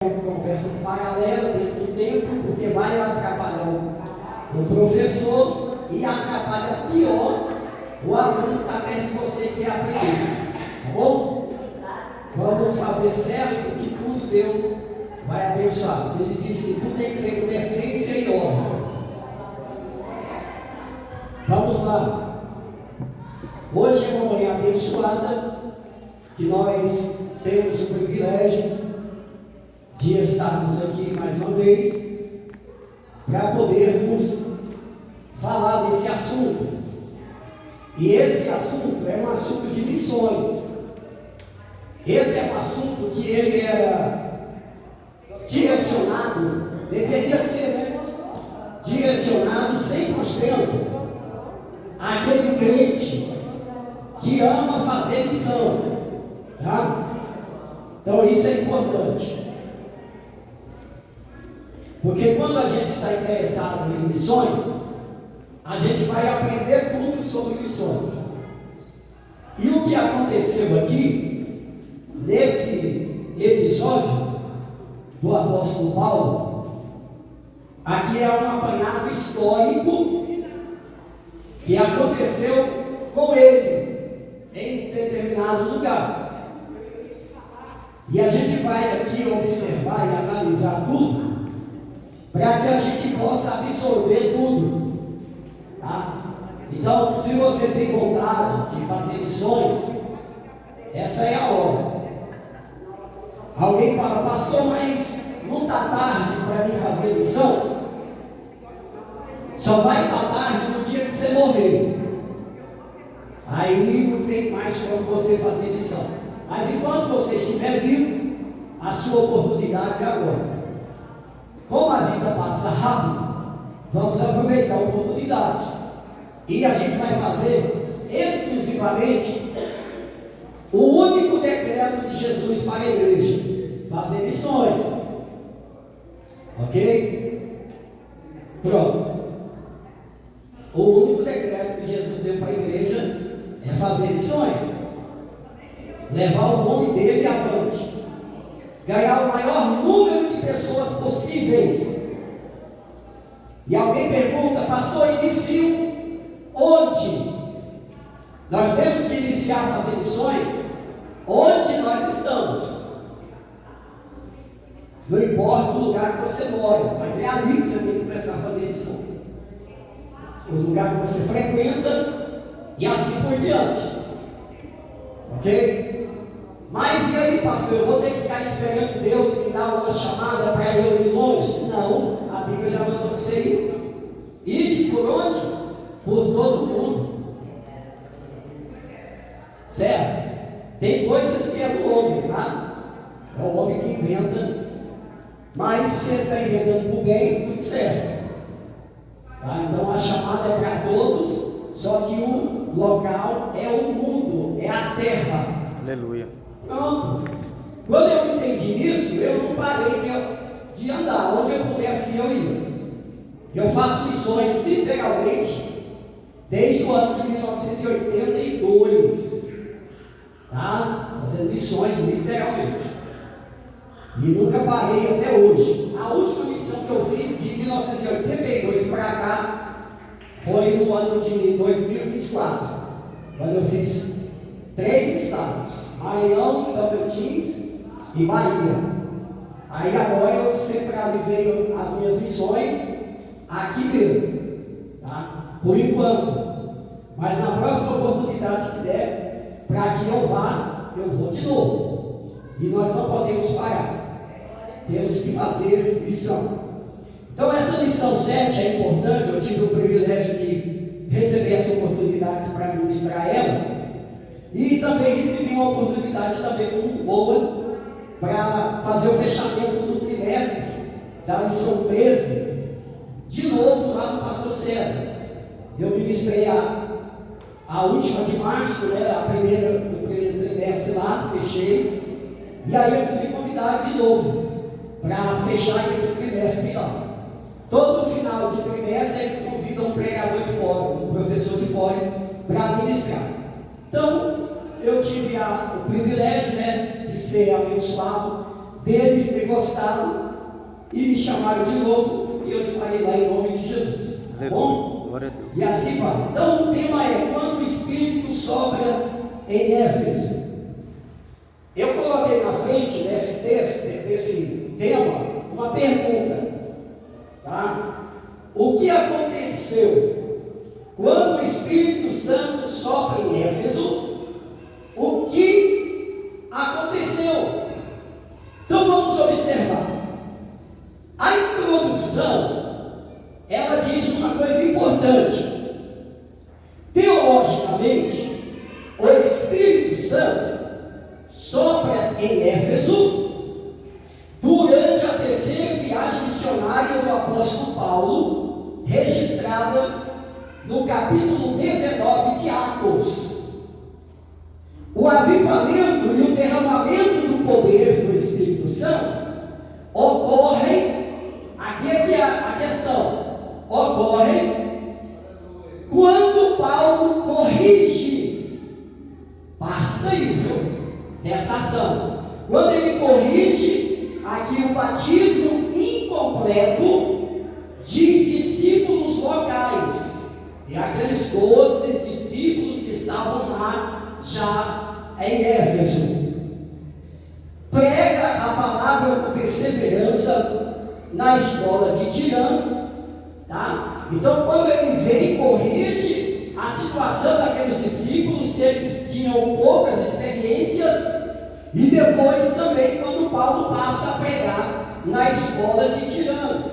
Conversas paralelas dentro do tempo, porque vai atrapalhar o professor e atrapalha pior o aluno que está perto de você que quer aprender. Tá bom? Vamos fazer certo que tudo Deus vai abençoar. Ele disse que tudo tem que ser com decência e ordem. Vamos lá. Hoje é uma manhã abençoada que nós temos o privilégio de estarmos aqui mais uma vez para podermos falar desse assunto. E esse assunto é um assunto de missões. Esse é um assunto que ele era direcionado, deveria ser, né? Direcionado 100% àquele crente que ama fazer missão, tá? Então isso é importante. Porque quando a gente está interessado em missões, a gente vai aprender tudo sobre missões. E o que aconteceu aqui, nesse episódio do apóstolo Paulo, aqui é um apanhado histórico que aconteceu com ele em determinado lugar. E a gente vai aqui observar e analisar tudo, para que a gente possa absorver tudo, tá? Então, se você tem vontade de fazer missões, essa é a hora. Alguém fala, pastor, mas não está tarde para mim fazer missão? Só vai estar tarde no dia que você morrer. Aí não tem mais como você fazer missão. Mas enquanto você estiver vivo, a sua oportunidade é agora. Como a vida passa rápido, vamos aproveitar a oportunidade. E a gente vai fazer exclusivamente o único decreto de Jesus para a igreja: fazer missões. Ok? Pronto. O único decreto que Jesus deu para a igreja é fazer missões. Levar o nome dele avante. Ganhar o maior número de pessoas possíveis. E alguém pergunta, pastor, inicio onde? Nós temos que iniciar a fazer missões onde nós estamos. Não importa o lugar que você mora, mas é ali que você tem que começar a fazer missão. O lugar que você frequenta e assim por diante. Ok? Mas e aí, pastor, eu vou ter que ficar esperando Deus me dar uma chamada para eu ir longe? Não, a Bíblia já mandou você ir. Ide por onde? Por todo mundo. Certo? Tem coisas que é do homem, tá? É o homem que inventa. Mas se ele está inventando por bem, tudo certo. Tá? Então a chamada é para todos, só que o local é o mundo, é a terra. Aleluia. Pronto. Quando eu entendi isso, eu não parei de andar. Onde eu pudesse eu ia. Eu faço missões literalmente desde o ano de 1982. Tá? Fazendo missões literalmente. E nunca parei até hoje. A última missão que eu fiz de 1982 para cá foi no ano de 2024. Quando eu fiz 3 estados: Maranhão, Tocantins e Bahia. Aí agora eu centralizei as minhas missões aqui mesmo, tá? Por enquanto. Mas na próxima oportunidade que der, para que eu vá, eu vou de novo. E nós não podemos parar. Temos que fazer missão. Então essa lição 7 é importante. Eu tive o privilégio de receber essa oportunidade para ministrar ela. E também recebi uma oportunidade também muito boa para fazer o fechamento do trimestre da lição 13, de novo lá no pastor César. Eu ministrei a última de março, né, do primeiro trimestre lá, fechei. E aí eu quis me convidar de novo para fechar esse trimestre lá. Todo final de trimestre eles convidam um pregador de fora, um professor de fora, para ministrar. Então, eu tive o privilégio, né, de ser abençoado deles ter gostado e me chamaram de novo, e eu estarei lá em nome de Jesus. Tá bom? E assim vai. Então o tema é quando o Espírito sopra em Éfeso. Eu coloquei na frente desse texto, desse tema, uma pergunta. Tá? O que aconteceu quando o Espírito Santo sopra em Éfeso? O que aconteceu? Então vamos observar. A introdução, ela diz uma coisa importante. Teologicamente, o Espírito Santo sopra em Éfeso durante a terceira viagem missionária do apóstolo Paulo, registrada no capítulo 19 de Atos. O avivamento e o derramamento do poder do Espírito Santo ocorrem, aqui é que é a questão, ocorrem quando Paulo corrige, parte daí, viu? Dessa ação, quando ele corrige aqui o batismo incompleto de discípulos locais, e aqueles 12 discípulos que estavam lá já em Éfeso. Prega a palavra com perseverança na escola de Tirano, tá? Então quando ele vem e corrige a situação daqueles discípulos, que eles tinham poucas experiências, e depois também quando Paulo passa a pregar na escola de Tirano.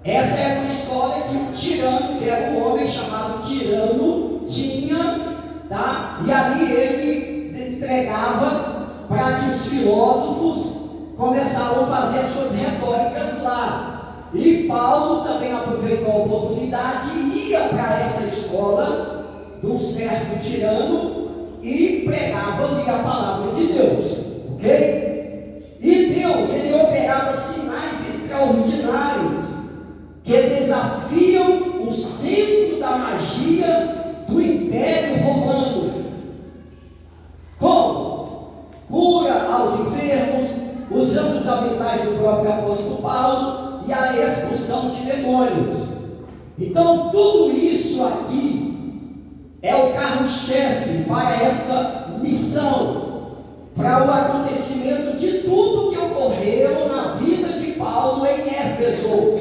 Essa era uma escola que o Tirano, que era um homem chamado Tirano, tinha, tá? E ali ele entregava para que os filósofos começavam a fazer as suas retóricas lá. E Paulo também aproveitou a oportunidade e ia para essa escola de um certo Tirano e pregava ali a palavra de Deus, ok? E Deus, ele operava sinais extraordinários que desafiam o centro da magia do Império Romano. Como? Cura aos enfermos, usando os aventais do próprio apóstolo Paulo e a expulsão de demônios. Então tudo isso aqui é o carro-chefe para essa missão, para o acontecimento de tudo que ocorreu na vida de Paulo em Éfeso,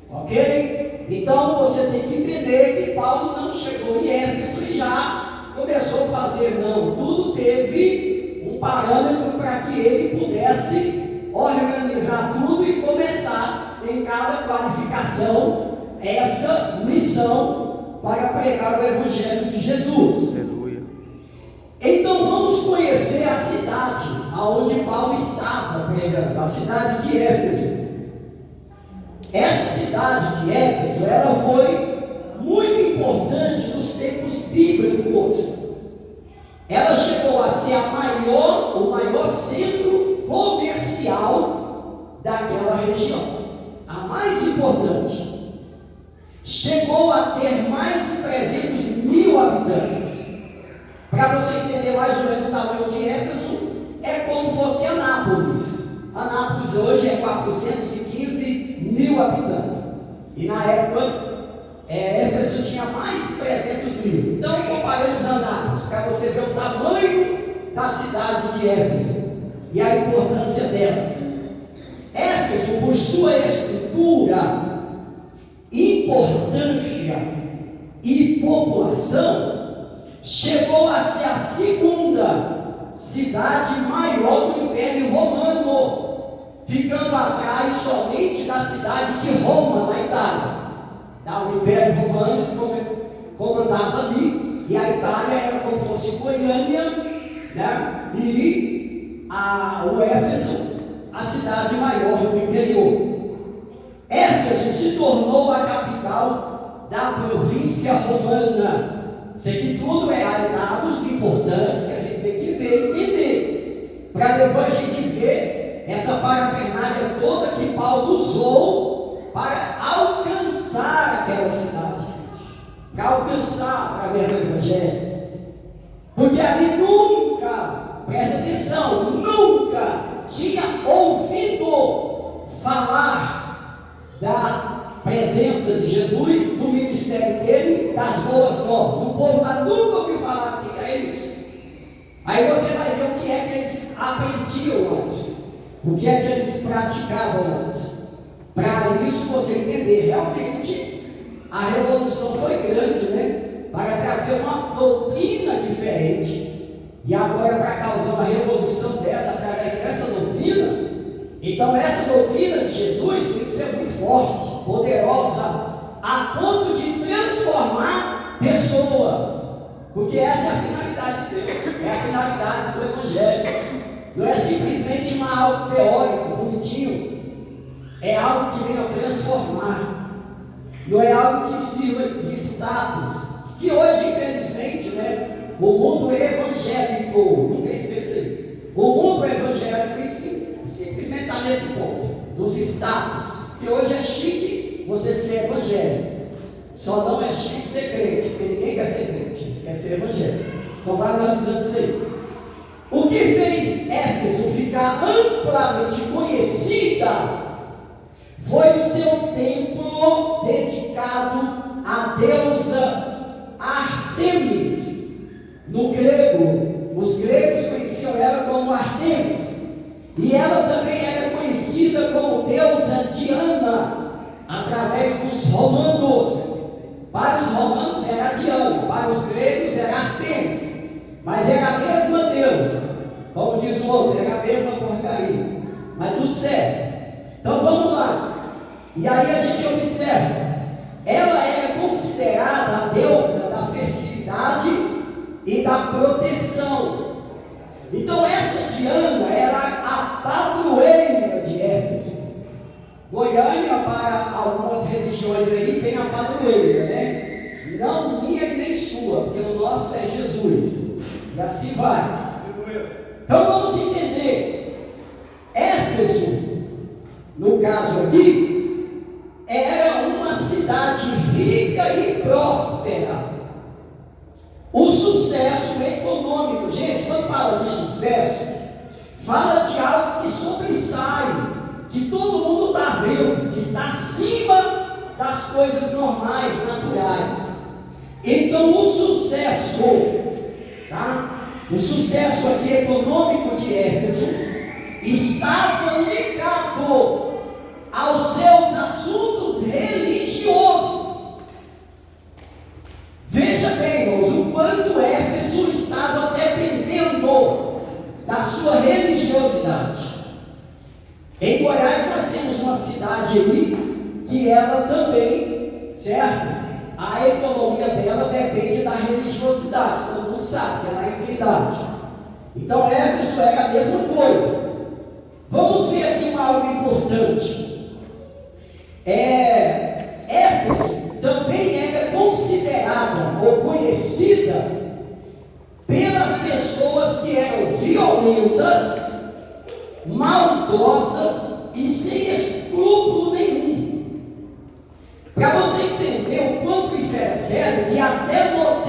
ok? Então você tem que entender que Paulo não chegou em Éfeso e já começou a fazer, não, tudo teve um parâmetro para que ele pudesse organizar tudo e começar em cada qualificação essa missão para pregar o Evangelho de Jesus. Aleluia. Então vamos conhecer a cidade aonde Paulo estava pregando, a cidade de Éfeso. Essa cidade de Éfeso, ela foi muito importante nos tempos bíblicos. Ela chegou a ser o maior centro comercial daquela região, a mais importante. Chegou a ter mais de 300 mil habitantes. Para você entender mais ou menos o tamanho de Éfeso, é como fosse Anápolis. Anápolis hoje é 415 mil habitantes. E na época, Éfeso tinha mais de 300 mil. Então comparamos Anápolis, para você ver o tamanho da cidade de Éfeso e a importância dela. Éfeso, por sua estrutura, importância e população, chegou a ser a segunda cidade maior do Império Romano, ficando atrás somente da cidade de Roma, na Itália. O Império Romano comandava ali, e a Itália era como se fosse Goiânia, né? E o Éfeso, a cidade maior do interior. Éfeso se tornou a capital da província romana. Isso aqui tudo é dados importantes que a gente tem que ver e entender, para depois a gente ver essa parafernália toda que Paulo usou para alcançar aquela cidade, para alcançar através do Evangelho. Porque ali nunca, presta atenção, nunca tinha presença de Jesus, do ministério dele, das boas novas. O povo lá nunca ouviu falar do que é isso. Aí você vai ver o que é que eles aprendiam antes, o que é que eles praticavam antes. Para isso você entender, realmente a revolução foi grande, né? Para trazer uma doutrina diferente. E agora, para causar uma revolução dessa, através dessa doutrina, então essa doutrina de Jesus tem que ser muito forte, poderosa, a ponto de transformar pessoas. Porque essa é a finalidade de Deus, é a finalidade do Evangelho. Não é simplesmente algo teórico, bonitinho. É algo que venha transformar. Não é algo que sirva de status. Que hoje, infelizmente, né, o mundo evangélico, nunca esqueça isso. O mundo evangélico simplesmente está nesse ponto, dos status. Que hoje é chique você ser evangélico. Só não é chique ser crente, porque ninguém quer ser crente, eles querem ser evangélico. Então vai analisando isso aí. O que fez Éfeso ficar amplamente conhecida foi o seu templo dedicado à deusa Ártemis. No grego, os gregos conheciam ela como Ártemis, e ela também era conhecida como deusa Diana, através dos romanos. Para os romanos era Diana, para os gregos era Ártemis, mas era a mesma deusa, como diz o outro, era a mesma porcaria, mas tudo certo. Então vamos lá, e aí a gente observa, ela era considerada a deusa da fertilidade e da proteção. Então essa Diana era a padroeira de Éfeso. Goiânia, para algumas religiões aí, tem a padroeira, né? Não minha e nem sua, porque o nosso é Jesus. E assim vai. Então vamos entender. Éfeso, no caso aqui, era uma cidade rica e próspera. O sucesso econômico, gente, quando fala de sucesso, fala de algo que sobressai, que todo mundo está vendo, que está acima das coisas normais, naturais. Então o sucesso, tá? O sucesso aqui econômico de Éfeso estava ligado aos seus assuntos religiosos. Veja bem, irmãos, o quanto Éfeso estava dependendo da sua religiosidade. Em Goiás nós temos uma cidade ali que ela também, certo? A economia dela depende da religiosidade, todo mundo sabe, que é a inclidade. Então Éfeso era a mesma coisa. Vamos ver aqui algo importante. Éfeso também era considerada ou conhecida pelas pessoas que eram violentas, maldosas e sem escrúpulo nenhum. Para você entender o quanto isso era sério, que até no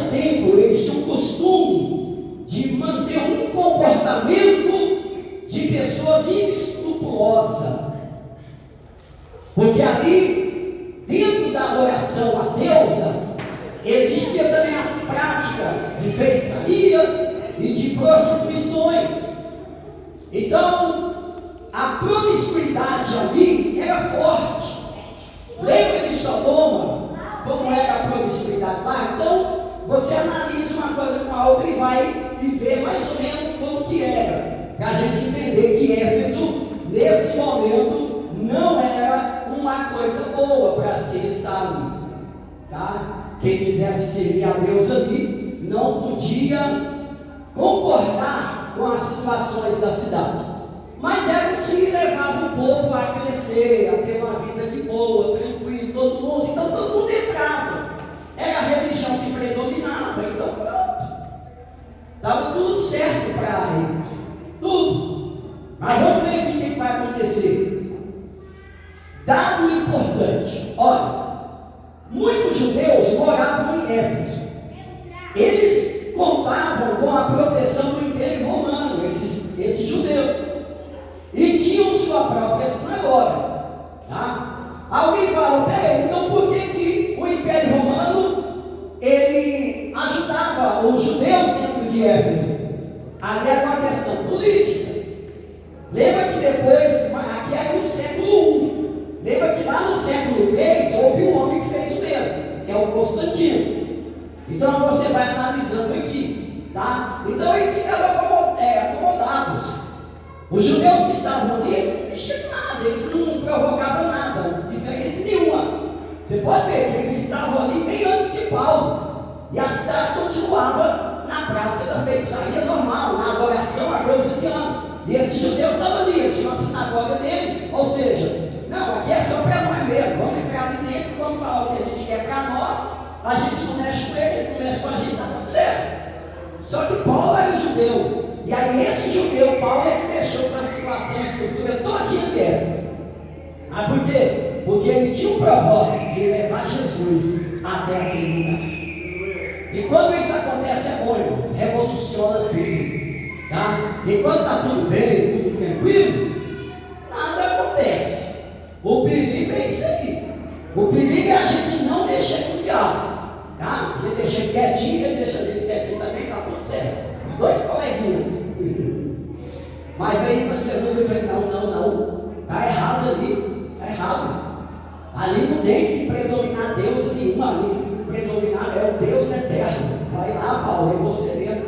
templo eles tinham o costume de manter um comportamento de pessoas inescrupulosas, porque ali dentro da adoração à deusa existia também as práticas de feitiçarias e de prostituições. Então a promiscuidade ali era forte. Lembra de Sodoma, como era a promiscuidade lá? Então você analisa uma coisa com a outra e vai ver mais ou menos como que era, para a gente entender que Éfeso nesse momento não era uma coisa boa para se estar ali, tá? Quem quisesse servir a Deus ali não podia concordar com as situações da cidade, mas era o que levava o povo a crescer, a ter uma vida de boa, tranquilo, todo mundo. Então todo mundo entrava, era a religião que predominava, então pronto, estava tudo certo para eles, tudo. Mas vamos ver aqui o que vai acontecer. Dado importante, olha, muitos judeus moravam em Éfeso. Eles contavam com a proteção do Império Romano, esses judeus, e tinham sua própria sinagoga. Tá? Alguém fala, peraí, então por que o Império Romano ele ajudava os judeus dentro de Éfeso? Ali era uma questão política. Lembra que depois, aqui era no século I, lembra que lá no século III houve um homem que fez o mesmo, que é o Constantino. Então você vai analisando aqui, tá? Então eles ficavam acomodados. Os judeus que estavam ali, eles não mexiam nada, eles não provocavam nada, diferença nenhuma. Você pode ver que eles estavam ali bem antes de Paulo, e a cidade continuava na prática da feitiçaria normal, na adoração à deusa Diana. E esses judeus estavam ali, eles tinham a sinagoga deles, ou seja, não, aqui é só para nós mesmo, vamos entrar ali dentro, vamos falar o que a gente quer para nós, a gente não mexe com eles, eles não mexem com a gente, está tudo certo. Só que Paulo era judeu, e aí esse judeu, Paulo, é que mexeu com a situação, a estrutura todinha de Éfeso. Mas por quê? Porque ele tinha um propósito de levar Jesus até aquele lugar. E quando isso acontece, é bom, irmãos, revoluciona tudo. Tá? Enquanto está tudo bem, tudo tranquilo, nada acontece. O perigo é isso aí. O perigo é a gente não mexer com o diabo. Tá? A gente deixa quietinho, ele deixa a gente quietinho também, está tudo certo. Os dois coleguinhas. Mas aí quando Jesus ele falou, não, está errado ali, está errado. Ali não tem que predominar Deus nenhuma, ali tem que predominar é o Deus eterno. Vai lá, Paulo, é você mesmo.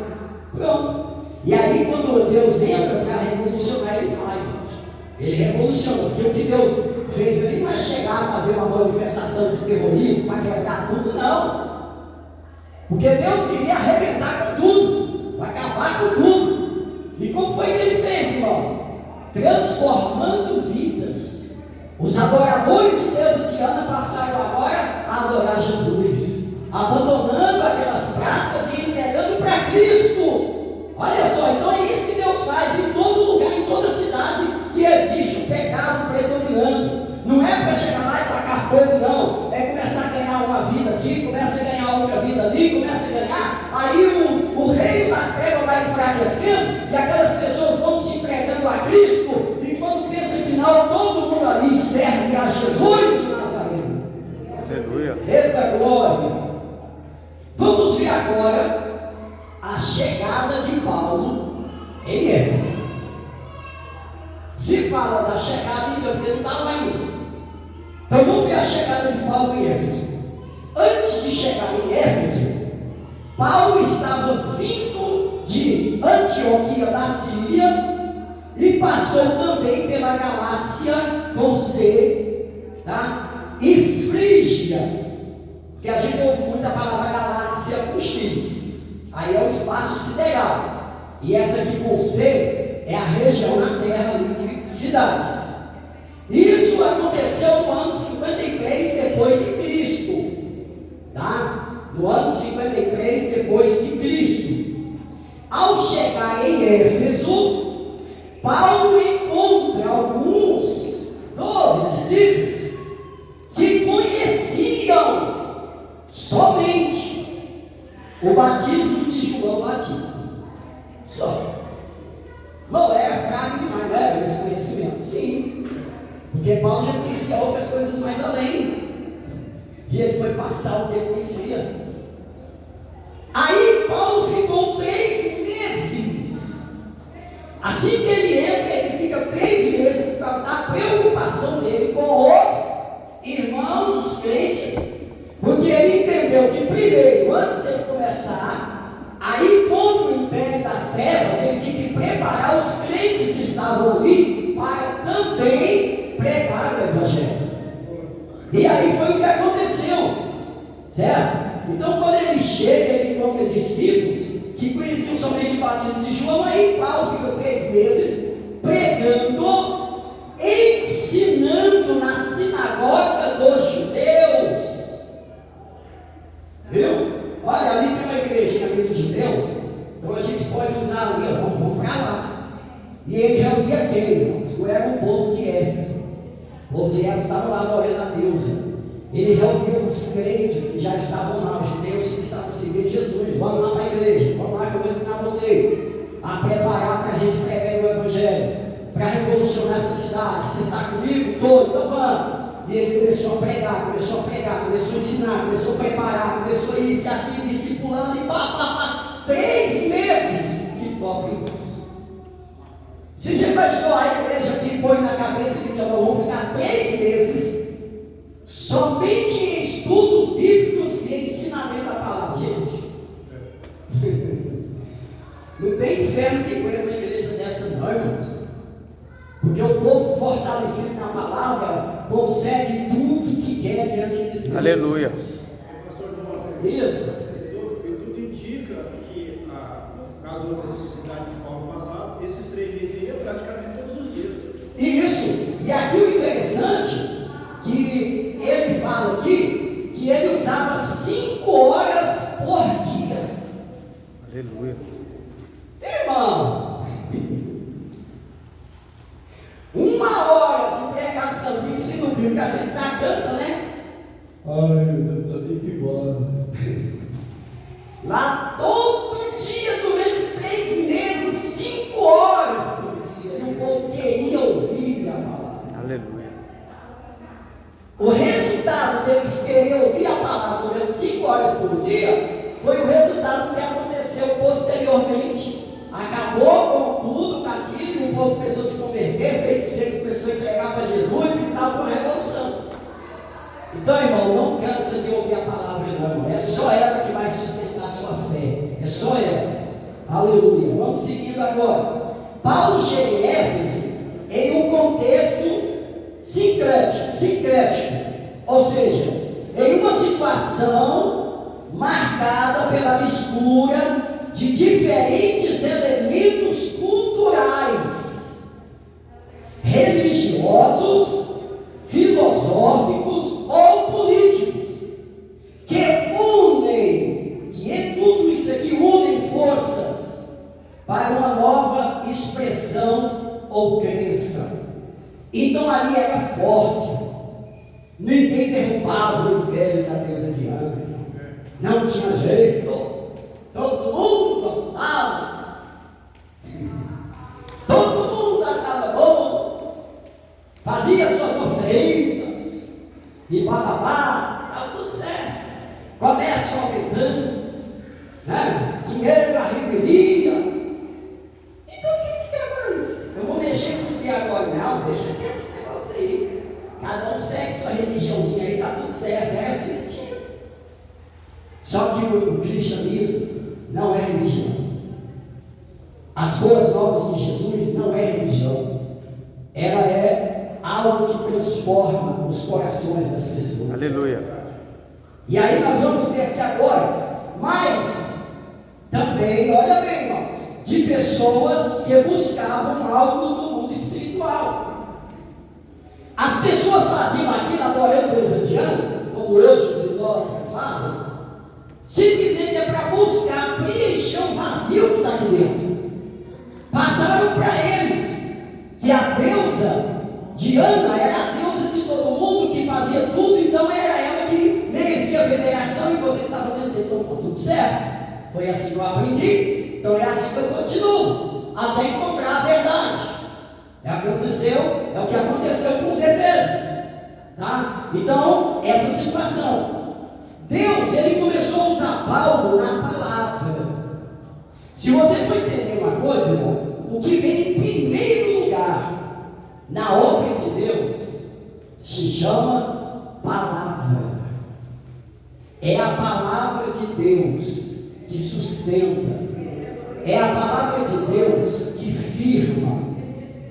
Pronto. E aí quando Deus entra para revolucionar, ele faz, gente. Ele revoluciona, porque o que Deus fez ali não é chegar a fazer uma manifestação de terrorismo para quebrar tudo, não. Porque Deus queria arrebentar com tudo, acabar com tudo. E como foi que ele fez, irmão? Transformando vidas. Os adoradores de Deus de Diana passaram agora a adorar Jesus, abandonando aquelas práticas e entregando para Cristo. Olha só, então é isso que Deus faz em todo lugar, em toda cidade que existe o pecado predominando. Não é para chegar lá e tacar fogo, não. É começar a ganhar uma vida aqui, começa a ganhar outra vida ali, começa a ganhar. Aí o reino das trevas vai enfraquecendo e aquelas pessoas vão se entregando a Cristo. E quando pensa que não, todo mundo ali serve a Jesus de Nazareno. Aleluia. Eita glória! Vamos ver agora a chegada de Paulo em Éfeso. Se fala da chegada, então ele não estava ainda. Então vamos ver a chegada de Paulo em Éfeso. Antes de chegar em Éfeso, Paulo estava vindo de Antioquia da Síria e passou também pela Galácia com C, tá? E Frígia, porque a gente ouve muito a palavra Galácia com X. Aí é o espaço sideral. E essa aqui com C é a região na terra ali de cidades. Isso aconteceu no ano 53 depois de Cristo. Tá? No ano 53 depois de Cristo. Ao chegar em Éfeso, Paulo encontra alguns 12 discípulos que conheciam somente o batismo de João Batista. Só. Não era fraco demais, não era esse conhecimento? Sim. Porque Paulo já conhecia outras coisas mais além. E ele foi passar o que ele conhecia. Aí Paulo ficou 3 meses. Assim que ele entra, ele fica 3 meses por causa da preocupação dele com os irmãos, os crentes, porque ele entendeu que primeiro, antes dele começar a ir contra o império das trevas, ele tinha que preparar os crentes que estavam ali para também pregar o Evangelho. E aí foi o que aconteceu, certo? Então quando ele chega, ele encontra discípulos que conheciam somente o batismo de João. Aí Paulo fica 3 meses pregando, ensinando na sinagoga dos judeus. Viu? Olha, ali tem uma igrejinha ali dos judeus, então a gente pode usar ali, vamos para lá. E ele reunia quem, irmãos? Não era o povo de Éfeso. O povo de Éfeso estava lá adorando a deusa. Ele reuniu os crentes que já estavam lá, os judeus que estavam seguindo Jesus. Vamos lá para a igreja, vamos lá que eu vou ensinar vocês a preparar para a gente pregar o Evangelho, para revolucionar revolucionar essa cidade. Você está comigo? Estou, então vamos. E ele começou a pregar, começou a ensinar, começou a preparar, começou a ir aqui, discipulando, e pá. 3 meses. Que top, irmãos. Se você imaginou a igreja que põe na cabeça que nós vamos ficar 3 meses somente em estudos bíblicos e ensinamento da palavra, gente. Não tem inferno que aguenta uma igreja dessa, não, irmãos. Porque o povo fortalecido na palavra consegue tudo que quer diante de Deus. Aleluia. Isso. E tudo indica que nas outras cidades de Paulo passado, esses 3 meses aí é praticamente todos os dias. Isso. E aqui o interessante que ele fala aqui que ele usava 5 horas por dia. Aleluia. Irmão, 1 hora de pregação de ensino bíblico, a gente já cansa, né? Ai, meu Deus, só tem que ir embora. Lá todo dia, durante 3 meses, 5 horas por dia, e o povo queria ouvir a palavra. Aleluia. O resultado deles querer ouvir a palavra durante 5 horas por dia foi o resultado que aconteceu posteriormente. Acabou com tudo, com aquilo, e o povo começou a se converter, feiticeiro começou a entregar para Jesus e tal, foi uma revolução. Então, irmão, não cansa de ouvir a palavra, não, irmão. É só ela que vai sustentar a sua fé. É só ela. Aleluia. Vamos seguindo agora. Paulo chega em Éfeso em um contexto sincrético, ou seja, em uma situação marcada pela mistura de diferentes elementos culturais, religiosos, filosóficos ou políticos, que tudo isso aqui unem forças para uma nova expressão ou crença. Então ali era forte, ninguém derrubava o império da deusa Diana, não tinha jeito. Todo mundo gostava, todo mundo achava bom, fazia suas oferendas, e bababá, estava tudo certo. Comércio aumentando, né? Dinheiro na revelia. Então o que é mais? Eu vou mexer com o que agora? Não, deixa quieto esse negócio aí. Cada um segue sua religiãozinha aí, está tudo certo, é assim que tinha. Só que o cristianismo não é religião. As boas novas de Jesus não é religião. Ela é algo que transforma os corações das pessoas. Aleluia. E aí nós vamos ver aqui agora, mas também, olha bem, irmãos, de pessoas que buscavam algo do mundo espiritual. As pessoas faziam aquilo adorando Deus Diana, como hoje os idólatras fazem, simplesmente é para buscar preencher o vazio que está aqui dentro. Passaram para eles que a deusa Diana era a deusa de todo mundo, que fazia tudo, então era ela que merecia veneração, e você está fazendo assim, então está tudo certo. Foi assim que eu aprendi, então é assim que eu continuo, até encontrar a verdade. É o que aconteceu com os Efésios, tá? Então, essa situação. Deus, ele começou a usar Paulo na palavra. Se você for entender uma coisa, irmão, o que vem em primeiro lugar na obra de Deus se chama palavra. É a palavra de Deus que sustenta. É a palavra de Deus que firma.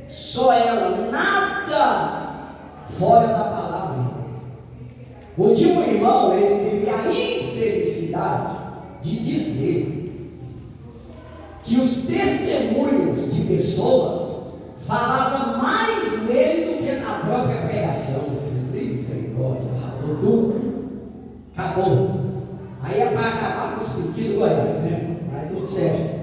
Só ela, nada fora da palavra. Um dia um irmão, ele teve a infelicidade de dizer que os testemunhos de pessoas falavam mais nele do que na própria pregação. Misericórdia, arrasou tudo, acabou. Aí é para acabar com os piquinhos do Goiás, né? Vai tudo certo.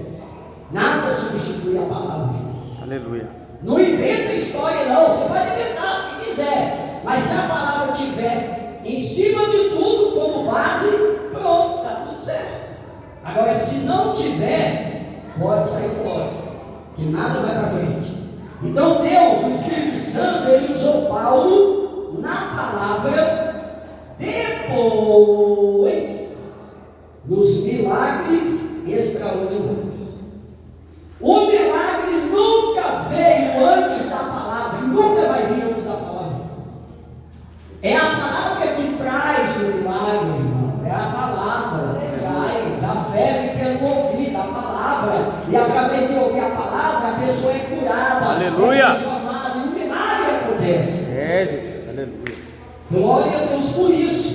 Nada substitui a palavra. Aleluia. Não inventa história, não. Você pode inventar o que quiser, mas se a palavra tiver em cima de tudo como base, pronto, está tudo certo. Agora, se não tiver, pode sair fora, que nada vai para frente. Então Deus, o Espírito Santo, ele usou Paulo na palavra depois dos milagres extraordinários. O milagre nunca veio antes da palavra, e nunca vai vir antes da palavra. É a palavra que traz o milagre, irmão. É a palavra que traz. A fé vem pelo ouvido, a palavra. E através de ouvir a palavra, a pessoa é curada. Aleluia. É transformada, e o milagre acontece. Jesus, aleluia. Glória a Deus por isso.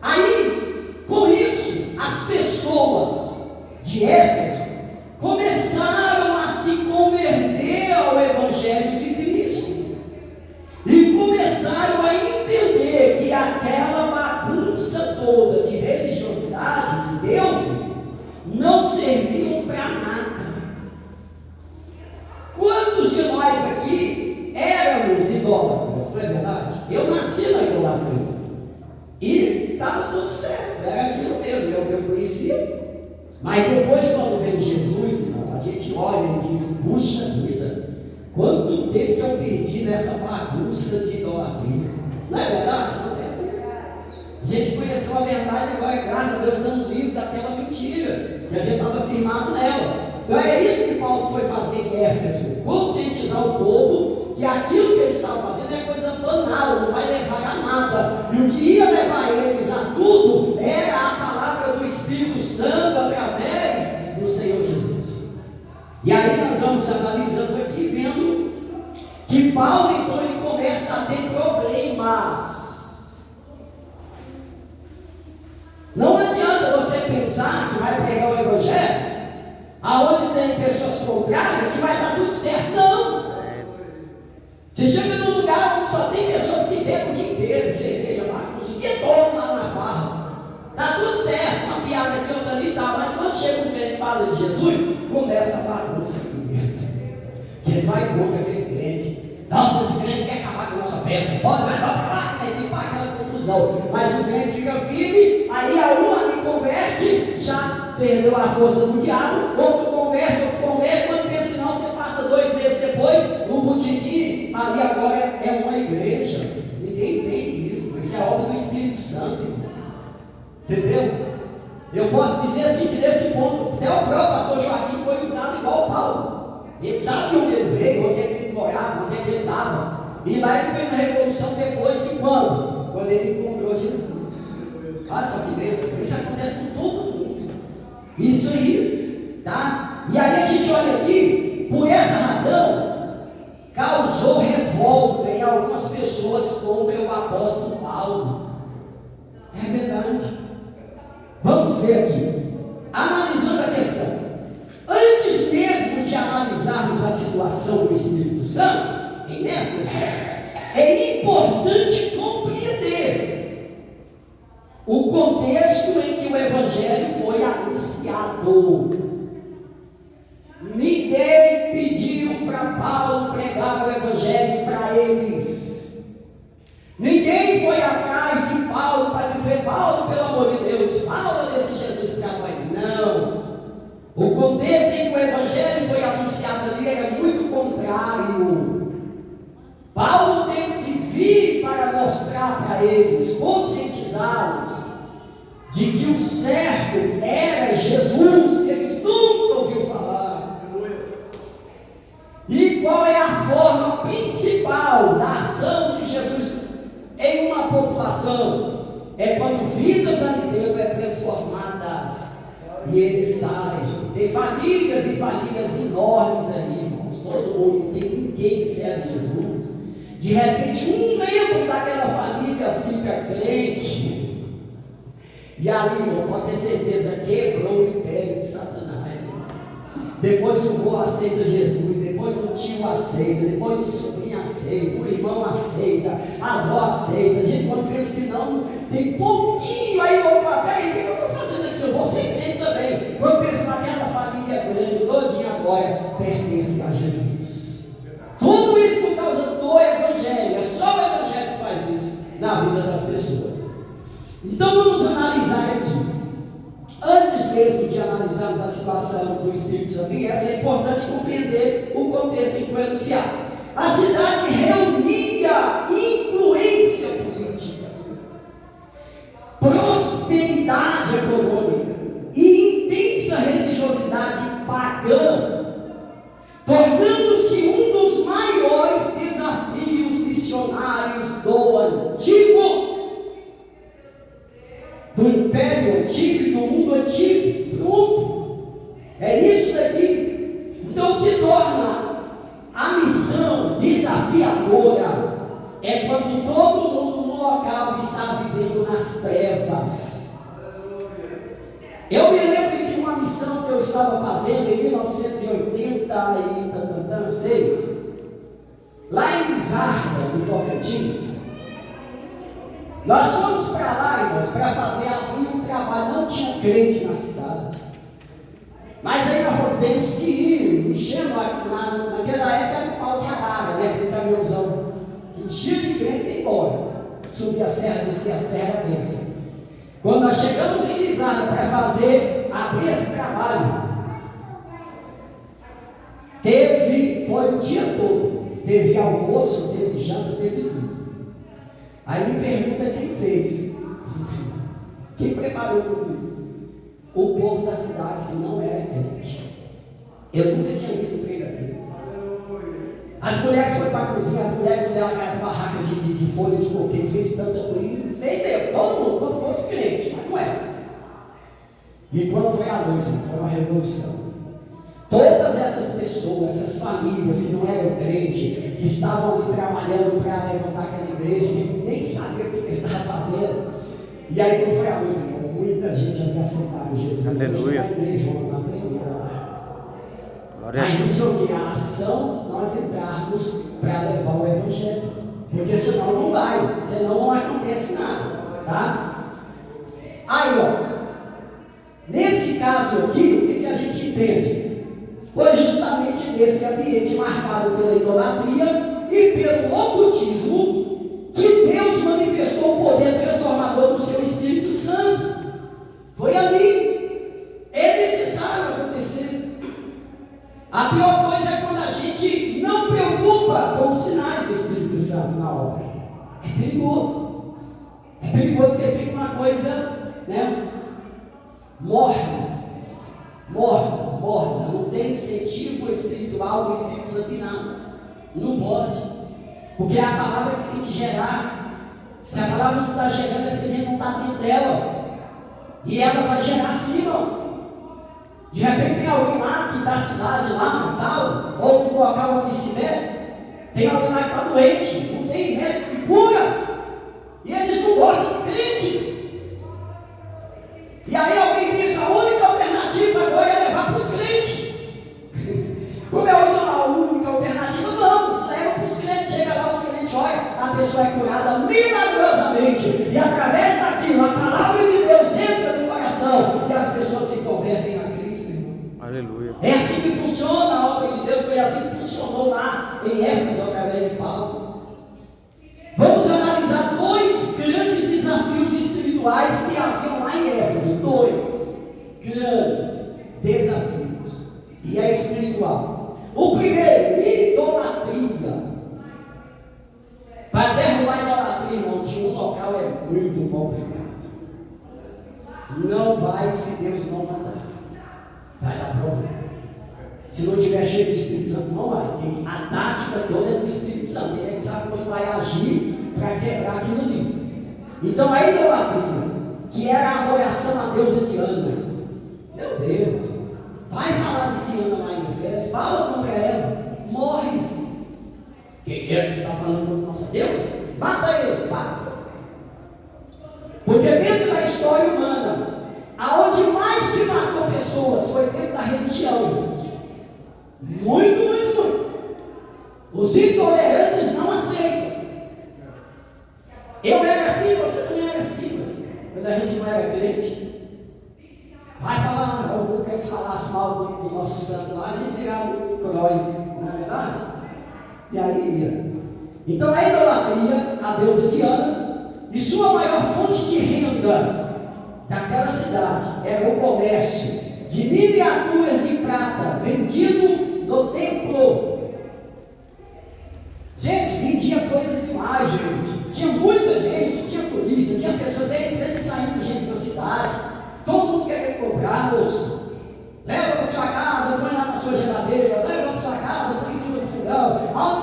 Aí, com isso, as pessoas de Éfeso começaram a se converter ao Evangelho de Cristo e começaram a entender que aquela bagunça toda de religiosidade, de deuses, não serviam para nada. Quantos de nós aqui éramos idólatras, não é verdade? Eu nasci na idolatria e estava tudo certo, era aquilo mesmo, é o que eu conhecia. Mas depois, quando veio Jesus, irmão, a gente olha e diz: puxa vida, quanto tempo que eu perdi nessa bagunça de idolatria. Não é verdade? Acontece isso. A gente conheceu a verdade, agora, graças a Deus, estamos livres daquela mentira, que a gente estava firmado nela. Então era isso que Paulo foi fazer em Éfeso: conscientizar o povo que aquilo que eles estavam fazendo é coisa banal, não vai levar a nada. E o que ia levar eles a tudo era a palavra do Espírito Santo através do Senhor Jesus. E aí nós vamos analisando aqui, vendo que Paulo então ele começa a ter problemas. Não adianta você pensar que vai pegar o Evangelho aonde tem pessoas contrárias que vai dar tudo certo. Não! Você chega num lugar onde só tem pessoas que bebem o dia inteiro, cerveja, bagunça, o dia todo lá na farra. Tá tudo certo, uma piada aqui, outra ali e tal, mas quando chega um crente e fala de Jesus, começa a bagunça aqui dentro. Que eles vão contra aquele crente. Nossa, esse crente quer acabar com a nossa festa. Pode, vai para lá, que é tipo aquela confusão. Mas o crente fica firme, aí a uma que converte, já perdeu a força do diabo, outro converte, quando pensa não, você passa 2 meses depois, no botiquim, ali agora é uma igreja. Ninguém entende isso, isso é obra do Espírito Santo, irmão. Entendeu? Eu posso dizer assim, que nesse ponto, até o próprio pastor Joaquim foi usado igual o Paulo. Ele sabe de onde ele veio, onde é que ele morava, onde é que ele estava. E lá ele fez a revolução depois de quando? Quando ele encontrou Jesus. Olha só que bênção. Isso acontece com todo mundo. Isso aí, tá? E aí a gente olha aqui, por essa razão, causou revolta em algumas pessoas contra o apóstolo Paulo. É verdade. Vamos ver aqui, analisando a questão. Antes mesmo de analisarmos a situação do Espírito Santo em Éfeso, é importante compreender o contexto em que o Evangelho foi anunciado. Ninguém pediu para Paulo pregar o Evangelho para eles. Ninguém foi atrás de Paulo para dizer: Paulo, pelo amor de Deus, fala desse Jesus para nós. Não. O contexto em que o Evangelho foi anunciado ali era muito contrário. Paulo teve que vir para mostrar para eles, conscientizá-los de que o certo era Jesus, que eles nunca ouviram falar. E qual é a forma principal da ação de Jesus em uma população? É quando vidas ali dentro é transformadas e ele sai. Tem famílias e famílias enormes ali, irmãos. Todo mundo, não tem ninguém que serve Jesus. De repente um membro daquela família fica crente, e ali, irmão, pode ter certeza, quebrou o império de Satanás, irmão. Depois o vô aceita Jesus, depois o tio aceita, depois o sobrinho aceita, o irmão aceita, a avó aceita. A gente quando pensa que não, tem pouquinho aí, outro papel, o que eu estou fazendo aqui? Eu vou ser crente também. Quando pensa naquela família grande, todinha agora pertence a Jesus. Tudo isso por causa do Evangelho. É só o Evangelho que faz isso na vida das pessoas. Então vamos analisar aqui. Antes mesmo de analisarmos a situação do Espírito Santo em Éfeso, é importante compreender o contexto em que foi anunciado. A cidade reunia influência política, prosperidade econômica e intensa religiosidade pagã, tornando-se um dos maiores desafios missionários do antigo, do Império Antigo e do mundo antigo. Pronto, é isso daqui. Então, o que torna a missão desafiadora é quando todo mundo no local está vivendo nas trevas. Eu me lembro de uma missão que eu estava fazendo em 1986, lá em Lizarda, no Tocantins. Nós fomos para lá, irmãos, para fazer abrir um trabalho. Não tinha crente na cidade, mas aí nós temos que ir, enchendo naquela época era o pau de arara, né? Aquele caminhãozão que enchia de crente e ia embora. Subia a serra, descia a serra, pensa. Quando nós chegamos em Lizarda para abrir esse trabalho, foi o dia todo, teve almoço, teve janta, teve tudo. Aí me pergunta quem fez, quem preparou tudo isso? O povo da cidade que não era crente. Eu nunca tinha visto um pregador. As mulheres foram para a cozinha, as mulheres fizeram aquelas barracas de folha de coqueiro, fez tanta coisa, fez mesmo, todo mundo, quando fosse crente, mas não era. E quando foi à noite, foi uma revolução. Todas essas pessoas, essas famílias que não eram crentes, que estavam ali trabalhando para levantar aquela igreja, que eles nem sabiam o que eles estavam fazendo. E aí, quando foi à noite, muita gente havia aceitado Jesus. Aleluia. Na igreja, na primeira lá. Mas isso é o que? A ação de nós entrarmos para levar o Evangelho. Porque senão não vai, senão não acontece nada. Tá? Aí, ó. Nesse caso aqui, o que a gente entende? Foi justamente nesse ambiente marcado pela idolatria e pelo ocultismo que Deus manifestou o poder transformador do seu Espírito Santo. Foi ali. É necessário acontecer. A pior coisa é quando a gente não preocupa com os sinais do Espírito Santo na obra. É perigoso. É perigoso que fique uma coisa, né, morna. Não tem incentivo espiritual do Espírito Santo em nada. Não pode. Porque é a palavra que tem que gerar. Se a palavra não está gerando, é porque a gente não está dentro dela. E ela vai gerar sim, irmão. De repente tem alguém lá que da cidade lá, tal, ou do local onde estiver, tem alguém lá que está doente, não tem médico que cura, e eles não gostam de crente. E aí alguém diz, a única alternativa agora é levar para os crentes. Como é a única alternativa? Vamos, leva para os crentes, chega lá, os crentes olham, a pessoa é curada milagrosamente, e através daquilo, a palavra de Deus entra no coração, e as pessoas se convertem a Cristo, irmão. Aleluia. É assim que funciona a obra de Deus, foi assim que funcionou lá em Éfeso, através de Paulo. Vamos analisar dois grandes desafios espirituais que haviam lá em Éfeso. Dois grandes desafios. E é espiritual. O primeiro, idolatria. Para derrubar a idolatria, irmão, de um local é muito complicado. Não vai se Deus não mandar. Vai dar problema. Se não tiver cheio do Espírito Santo, não vai. A tática toda é do Espírito Santo. Ele é que sabe quando vai agir para quebrar aquilo ali. Então a idolatria, que era a adoração a deusa Diana. Meu Deus, vai falar de Diana lá em Efésios, fala contra ela, morre. Quem é que você está falando contra nossa deusa? Mata ele, mata. Porque dentro da história humana, aonde mais se matou pessoas foi dentro da religião, irmãos. Muito. Os intolerantes não aceitam. Eu era assim, você também era assim. Quando a gente não era crente, vai falar, algum crente falasse mal do nosso santo lá, a gente virava um cross, não é verdade? E aí ia. Então a idolatria, a deusa Diana, e sua maior fonte de renda daquela cidade era o comércio de miniaturas de prata vendido no templo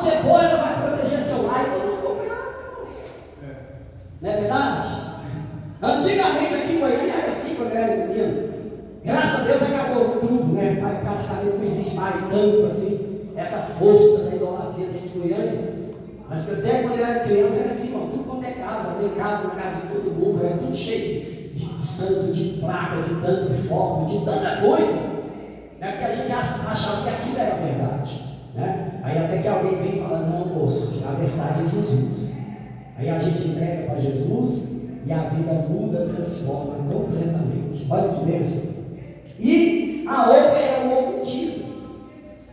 você pôr, ela vai proteger seu lar. Eu não estou bravo. Não é verdade? Antigamente aqui em Goiânia era assim quando eu era menino. Graças a Deus acabou tudo, né? Praticamente não existe mais tanto assim, essa força da idolatria dentro de Goiânia. Mas até quando eu era criança era assim, ó, tudo quanto é casa, tem casa na casa de todo mundo, era tudo cheio de santo, de placa, de tanto foco, de tanta coisa. Né? Porque a gente achava que aquilo era verdade. Né? Aí até que alguém vem e fala, não, moço, a verdade é Jesus. Aí a gente entrega para Jesus e a vida muda, transforma completamente. Olha que bênção. E a outra é o ocultismo.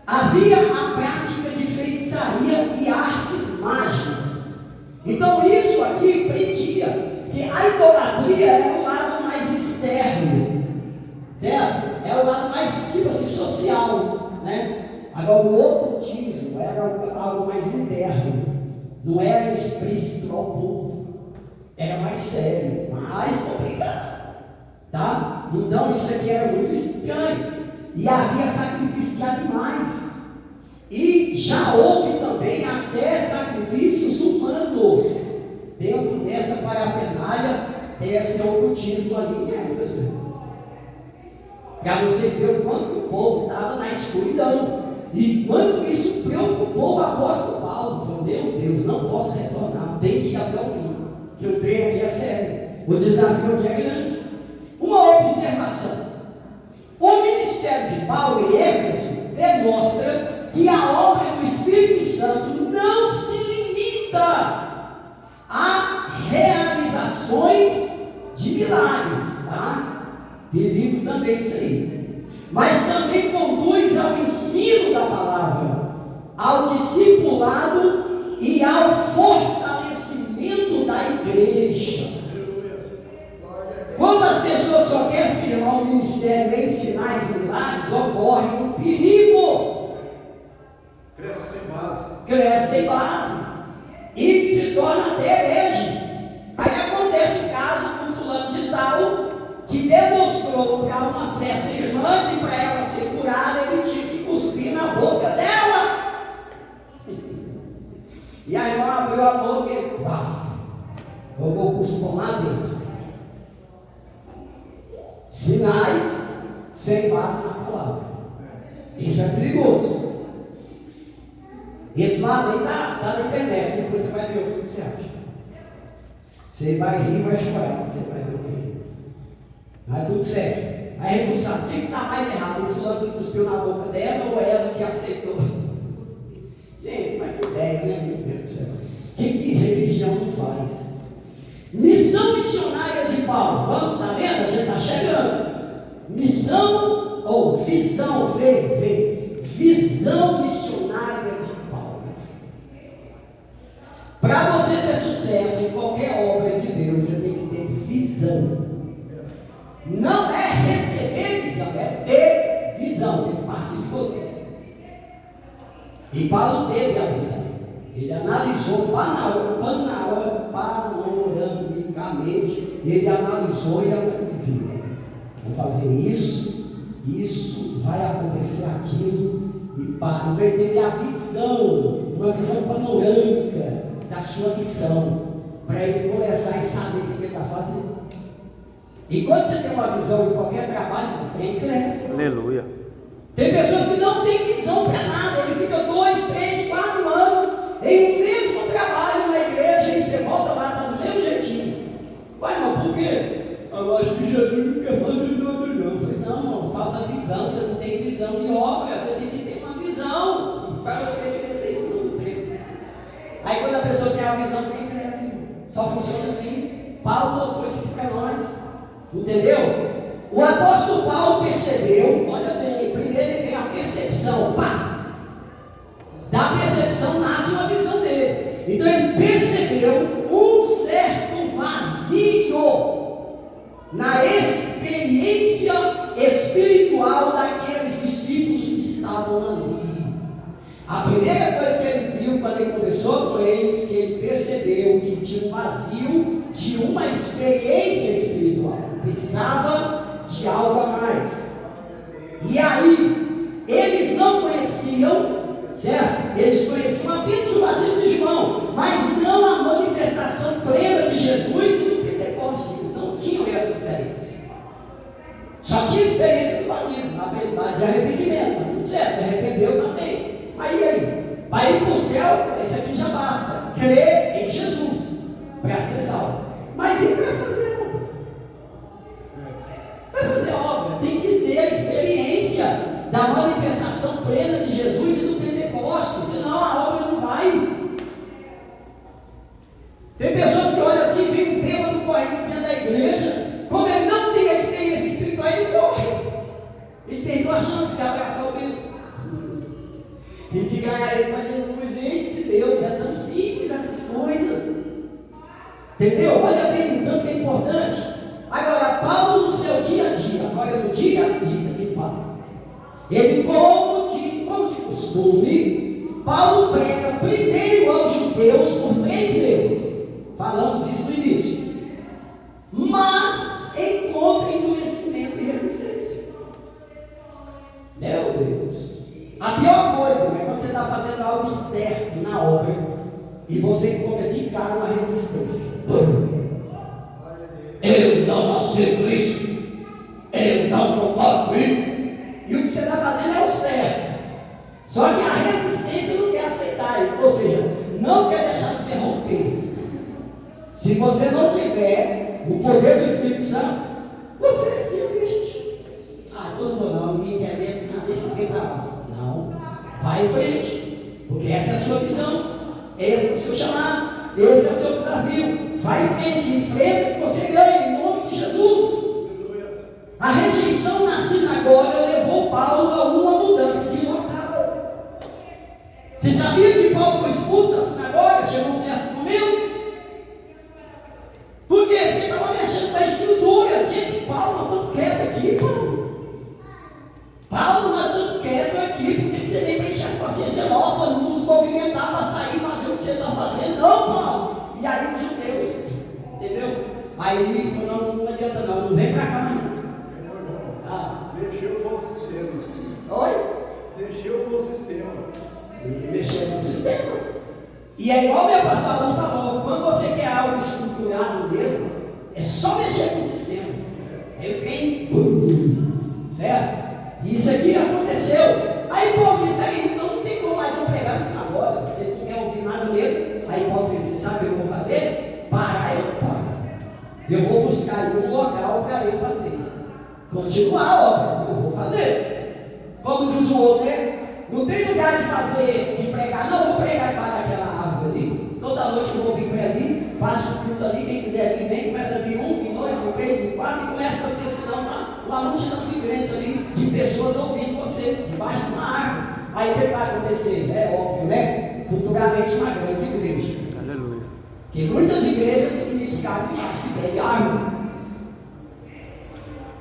Havia a prática de feitiçaria e artes mágicas. Então isso aqui prendia que a idolatria era o lado mais externo, certo? Era o lado mais, tipo assim, social, né? Agora o ocultismo era algo mais interno, não era explícito ao povo, era mais sério, mais complicado, tá? Então isso aqui era muito estranho, e havia sacrifício de animais, e já houve também até sacrifícios humanos, dentro dessa parafernália, desse ocultismo ali em Éfeso, para você ver o quanto que o povo estava na escuridão. E quando isso preocupou o apóstolo Paulo, falou, meu Deus, não posso retornar, tenho que ir até o fim, que o trem aqui é sério, o desafio aqui é grande. Uma observação: o ministério de Paulo em Éfeso demonstra que a obra do Espírito Santo não se limita a realizações de milagres, tá? Perigo também isso aí. Mas também conduz ao ensino da palavra, ao discipulado e ao fortalecimento da igreja. Quando as pessoas só querem firmar o ministério em sinais e milagres, ocorre um perigo. Cresce sem base. E se torna até herege. Aí acontece o caso do fulano de tal, que demonstrou para uma certa irmã que para ela ser curada, ele tinha que cuspir na boca dela. E a irmã abriu a boca e jogou o cuspão lá dentro. Sinais sem base na palavra. Isso é perigoso. Esse lado aí está na internet, depois você vai ver o que você acha. Você vai rir e vai chorar, você vai ver o que. Mas tudo certo. Aí a gente não sabe quem está mais errado, o fulano que cuspiu na boca dela ou ela que aceitou. Gente, mas que ideia, né, meu Deus do céu? O que religião não faz? Missão missionária de Paulo, vamos, tá vendo? A gente está chegando. Missão, ou visão, visão missionária de Paulo. Para você ter sucesso em qualquer obra de Deus, você tem que ter visão. Não é receber visão, é ter visão, tem que partir de você. E Paulo teve a visão. Ele analisou panoramicamente, ele analisou e viu. Vou fazer isso, isso vai acontecer aquilo. Então ele teve a visão, uma visão panorâmica da sua missão, para ele começar a saber o que ele está fazendo. E quando você tem uma visão em qualquer trabalho, tem cresce. Aleluia. Tem pessoas que não têm visão para nada, ele fica 2, 3, 4 anos em um mesmo trabalho na igreja e você volta lá, está do mesmo jeitinho. Ué, mas por quê? Eu acho que Jesus não quer fazer nada, não. Eu falei, não, falta visão, você não tem visão de obra, você tem que ter uma visão para você crescer isso no tempo. Aí quando a pessoa tem a visão, tem cresce. Só funciona assim. Paulo mostrou isso para nós. Entendeu? O apóstolo Paulo percebeu, olha bem, primeiro ele tem a percepção, da percepção nasce uma visão dele. Então ele percebeu um certo vazio na experiência espiritual daqueles discípulos que estavam ali. A primeira coisa que ele viu quando ele conversou com eles, que ele percebeu que tinha um vazio de uma experiência espiritual. Precisava de algo a mais. E aí, eles não conheciam, certo? Eles conheciam apenas o batismo de João, mas não a manifestação plena de Jesus e do Pentecostes. Eles não tinham essa experiência. Só tinha experiência do batismo, na verdade, de arrependimento. Tá tudo certo, se arrependeu, tá bem. Aí, vai ir para o céu, isso aqui já basta. Crer em Jesus para ser salvo. Mas e para fazer a obra? Para fazer a obra, tem que ter a experiência da manifestação plena de Jesus e do Pentecostes, senão a obra não vai. Tem pessoas que olham assim, vem um bêbado correndo diante da igreja, como ele não tem a experiência espiritual, ele corre. Ele perdeu a chance de abraçar o bêbado e de ganhar ele para Jesus. Gente, Deus, é tão simples essas coisas. Entendeu? Olha bem, tanto que é importante. Agora, Paulo no seu dia a dia, agora no dia a dia de Paulo, ele, como de costume, Paulo prega primeiro aos judeus por 3 meses. Falamos isso no início. Mas encontra endurecimento e resistência. Meu Deus. A pior coisa é quando você está fazendo algo certo na obra e você encontra de cara uma resistência. Eu não aceito isso. Eu não concordo com isso. E o que você está fazendo é o certo. Só que a resistência não quer aceitar, ou seja, não quer deixar você romper. Se você não tiver o poder do Espírito Santo, você desiste. Eu não, ninguém quer ver, não, deixa eu para lá. Não, vai em frente, porque essa é a sua visão, esse é o seu chamado, esse é o seu desafio. Vai em frente, enfrenta que você ganha, em nome de Jesus. A rejeição na sinagoga levou Paulo a uma mudança de local. Você sabia que Paulo foi expulso da sinagoga? Chegou um certo momento. Por quê? Porque estava mexendo com a estrutura. Gente, Paulo, nós estamos quietos aqui, Paulo, nós estamos quietos aqui. Por que você vem para encher as paciência nossa, não nos movimentar para sair e fazer o que você está fazendo? Não, Paulo. E aí os judeus, entendeu? Aí ele falou, não adianta não vem para cá mais não. Mexeu com o sistema. Oi? Mexeu com o sistema. Ele mexeu com o sistema. E é igual meu pastor Adão falou, quando você quer algo estruturado mesmo, é só mexer com o sistema. Ele tem, certo? E isso aqui aconteceu. Aí Paulo disse, aí, então não tem como mais eu pregar nisso agora. Vocês não querem ouvir nada mesmo? Aí Paulo disse, sabe o que eu vou fazer? Parar eu não paro. Eu vou buscar um local para eu fazer. Continuar a obra, eu vou fazer. Como diz o outro, né? Não tem lugar de fazer, de pregar, não, vou pregar embaixo daquela árvore ali. Toda noite eu vou vir para ali, faço tudo ali, quem quiser vir, vem, começa a vir 1, vir 2, vir 3, vir 4, e começa a ter senão uma multidão de crentes ali, de pessoas ouvindo você, debaixo de uma árvore. Aí o que vai acontecer? É óbvio, né? Futuramente uma grande igreja. Aleluia. Porque muitas igrejas se iniciaram debaixo de pé de árvore.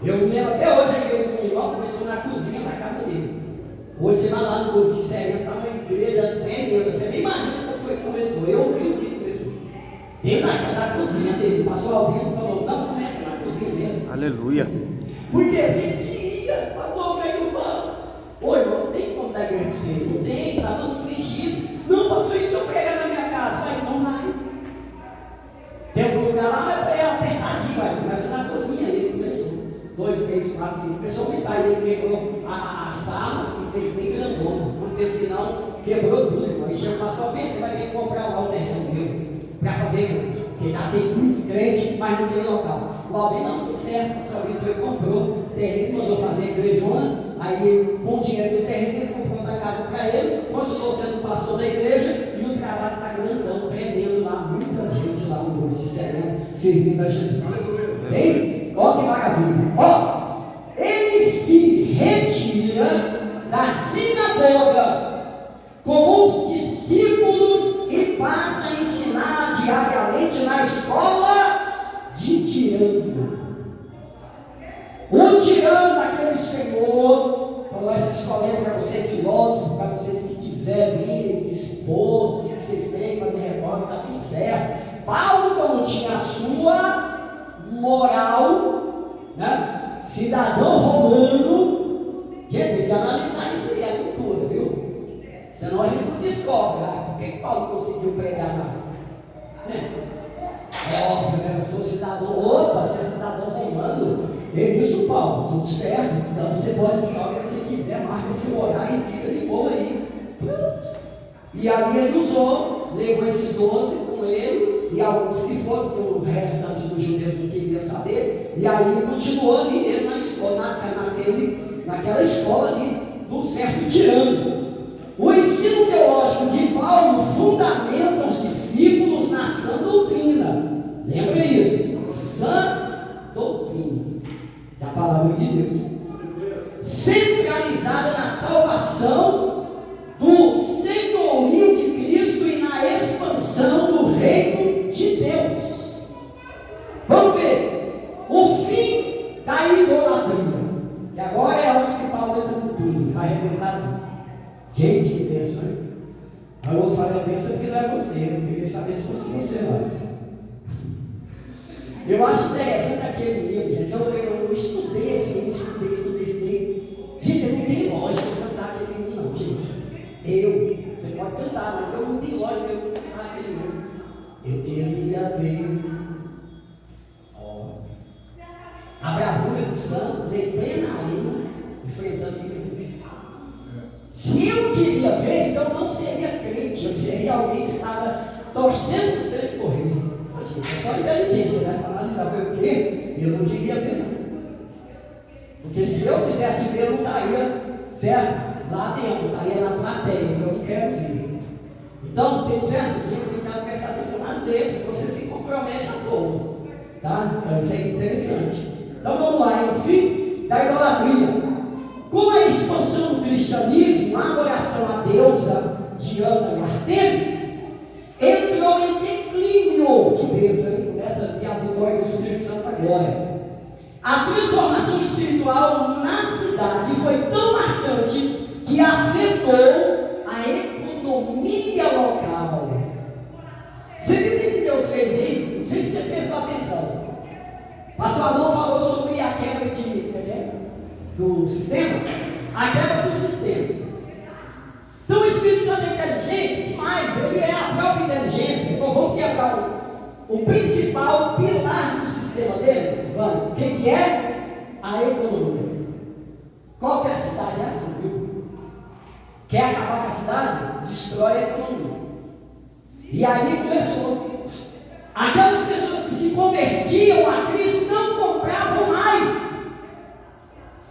Eu me lembro até hoje, a igreja de um irmão começou na cozinha da casa dele. Hoje você vai lá no Morro de Serena, está uma igreja tremenda. Você nem imagina como foi que começou. Eu vi o dia que começou. Dentro da cozinha dele. Passou ao vivo e falou, não, começa na cozinha mesmo. Aleluia. Porque ele queria, passou como é que eu faço? Pô, irmão, não tem como dar igreja de você. Não tem, está todo preenchido. Não, passou isso, se eu pregar na minha casa. Vai, não vai. Tem um lugar lá, é apertadinho, vai. Começa na cozinha, ele começou. 2, 3, 4, 5. Pessoalmente aí ele pegou a sala e fez bem grandona, porque senão quebrou tudo, irmão. E chegou só bem, você vai ter que comprar lá o terreno meu para fazer igreja. Porque lá tem muito crente, mas não tem local. O Albin não, tudo certo. O Albin foi, comprou o terreno, mandou fazer a igrejona. Aí com o dinheiro do terreno ele comprou da casa para ele, continuou sendo pastor da igreja e o trabalho está grandão, tremendo lá, muita gente lá no Morro de Serena servindo a Jesus. Bem? Olha que maravilha. Ó, ele se retira da sinagoga com os discípulos e passa a ensinar diariamente na escola de Tirano. O Tirano, aquele senhor, falou: essa escola é para vocês filósofos, para vocês que quiserem vir, dispor, o que vocês têm, fazer reforma, está tudo certo. Paulo, como tinha a sua moral, né? Cidadão romano, gente, tem que analisar isso aí, a cultura, viu? Senão a gente não descansa. descobre, por que Paulo conseguiu pregar lá? É óbvio, né? Eu sou cidadão, opa, você é cidadão romano, isso, Paulo, tudo certo, então você pode ficar o que você quiser, marca esse horário e fica de boa aí. E ali ele usou, levou esses 12 com ele, e alguns que foram, porque o restante dos judeus não queria saber, e aí continuou ali mesmo na escola, naquela escola ali, do certo tirano. O ensino teológico de Paulo fundamenta os discípulos na sã doutrina. Lembra isso? Sã doutrina da palavra de Deus, centralizada na salvação do senhorio de Cristo e na expansão do reino de Deus. Vamos ver o fim da idolatria, e agora é onde que Paulo entra no tudo, vai arrebentar tudo. Gente, que bênção, hein? Eu vou falar a bênção porque não é você, eu queria saber se fosse você lá. Eu acho interessante aquele livro, gente. Eu estudei assim, estudei. Gente, eu não tenho lógica de cantar aquele livro, não, gente. Você pode cantar, mas eu não tenho lógica de cantar aquele livro. Eu queria ver a bravura dos santos em plena arena, enfrentando os inimigos. Se eu queria ver, então não seria crente, eu seria alguém que estava torcendo os crentes correr. É só inteligência, né? Para analisar, foi o quê? Eu não queria ver, não. Porque se eu quisesse ver, eu não estaria, certo? Lá dentro, eu estaria na plateia, que eu não quero ver. Então, tem certo? Você tem que prestar atenção nas letras, você se compromete a todo. Tá? Então, isso é interessante. Então, vamos lá, é o fim da idolatria. Com a expansão do cristianismo, a adoração à deusa Diana e Artemis entrou em declínio. Que bênção, hein? Começa a vir a vitória do Espírito Santo agora. A transformação espiritual na cidade foi tão marcante que afetou a economia local. Você viu o que Deus fez aí? Não sei se você prestou atenção. Pastor Adão falou sobre a quebra do sistema, a quebra do sistema. Então o Espírito Santo é inteligente demais, ele é a própria inteligência. Então vamos quebrar o principal pilar do sistema deles. Vamos. O que é? A economia. Qualquer cidade é assim, viu? Quer acabar com a cidade? Destrói a economia. E aí começou. Aquelas pessoas que se convertiam a Cristo não compravam mais.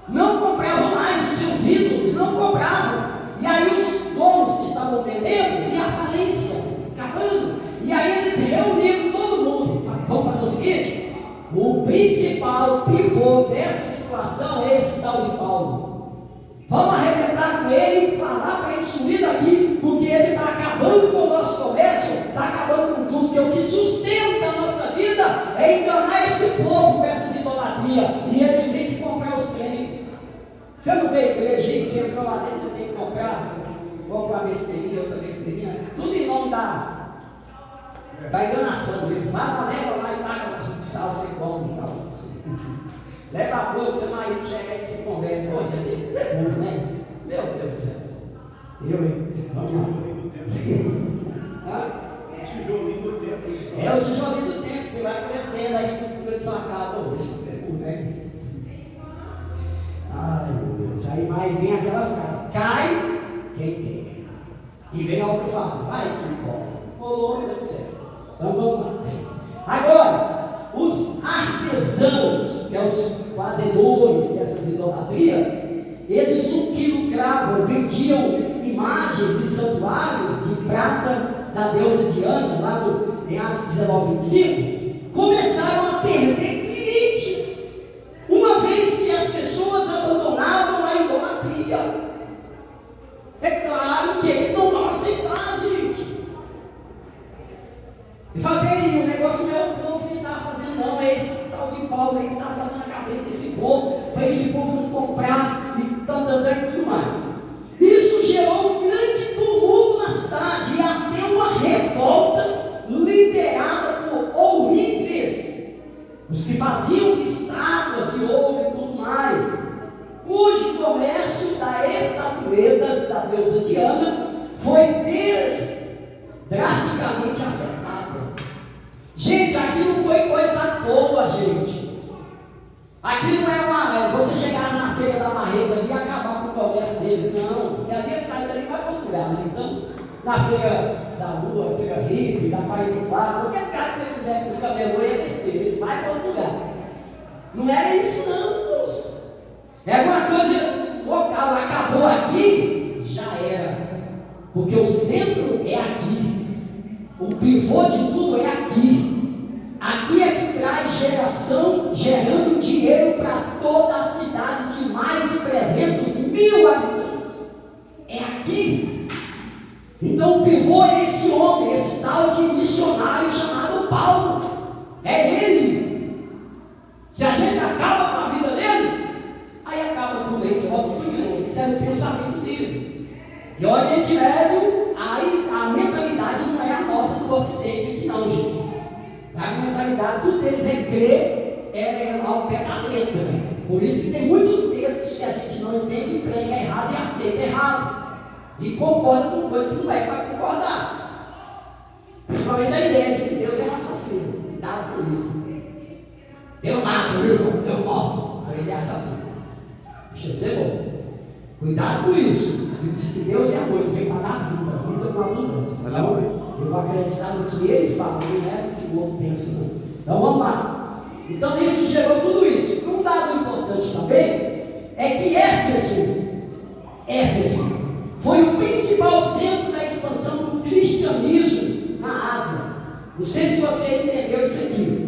Não compravam mais os seus ídolos, não compravam. E aí os donos que estavam vendendo, e a falência, acabando. E aí eles reuniram todo mundo. Vamos fazer o seguinte: o principal pivô dessa situação é esse tal de Paulo. Vamos arrebentar com ele e falar para ele sumir daqui, porque ele está acabando com o nosso comércio, está acabando com tudo, que o que sustenta a nossa vida é enganar esse povo com essas idolatrias. E eles têm que comprar os trem. Você não vê igreja que você entrou lá dentro, você tem que comprar besteirinha, outra besteirinha, tudo em nome da enganação dele. Vai lá, leva lá e paga o sal, você come e tal. Leva a flor do seu marido, chega aí e se converte. Hoje é isso é bom, né? Meu Deus do céu. Vamos lá. O tijolinho do tempo. É o tijolinho do tempo que vai crescendo a estrutura de sua casa hoje. Isso é bom, né? Ai, meu Deus. Aí vem aquela frase: cai quem tem. E vem a outra frase: vai quem pode. Rolou, deu certo. Então vamos lá. Agora, os artesãos, que são os fazedores dessas idolatrias, eles que lucravam, vendiam imagens e santuários de prata da deusa Diana, lá em Atos 19:25, começaram a perder clientes, uma vez que as pessoas abandonavam a idolatria. É claro que eles não vão aceitar, gente. E fala: peraí, o negócio não é o povo que está fazendo, não, é esse tal de Paulo aí que está fazendo a cabeça desse povo, para esse povo não comprar e tudo mais. Isso gerou um grande tumulto na cidade e até uma revolta liderada por ourives, os que faziam estátuas de ouro e tudo mais, cujo comércio das estatuetas da deusa Diana foi drasticamente afetada. Gente, aqui não foi coisa à toa, gente. Aqui não é você chegar na feira da marreta ali e acabar com o comércio deles, não. Porque ali a saída ali vai para outro lugar, né? Então, na feira da lua, feira hippie, da Paraíba, qualquer lugar que você quiser com os camelô é besteira, eles vão para outro lugar. Não era isso não, moço. Era uma coisa local, acabou aqui, já era. Porque o centro é aqui. O pivô de tudo é aqui. Aqui é que traz geração, gerando dinheiro para toda a cidade de mais de 300 mil habitantes. É aqui. Então o pivô é esse homem, esse tal de missionário chamado Paulo. É ele. Se a gente acaba com a vida dele, aí acaba com o leite, volta tudo de novo. Isso era o pensamento deles. E o Oriente Médio, aí a mentalidade não é a nossa do Ocidente aqui não, gente. A mentalidade, tudo deles é crer, ao pé da letra. Por isso que tem muitos textos que a gente não entende, prega errado e aceita errado. E concorda com coisas que não é para concordar. Principalmente a ideia de que Deus é um assassino. Cuidado com isso. Eu mato, irmão, eu morro. Ele é assassino. Deixa eu dizer, bom. Cuidado com isso. Ele diz que Deus é amor, ele vem para dar vida com abundância. Então, eu vou acreditar no que ele fala, não é no que o outro pensa, não. Então vamos lá. Então isso gerou tudo isso. Um dado importante também é que Éfeso foi o principal centro da expansão do cristianismo na Ásia. Não sei se você entendeu isso aqui.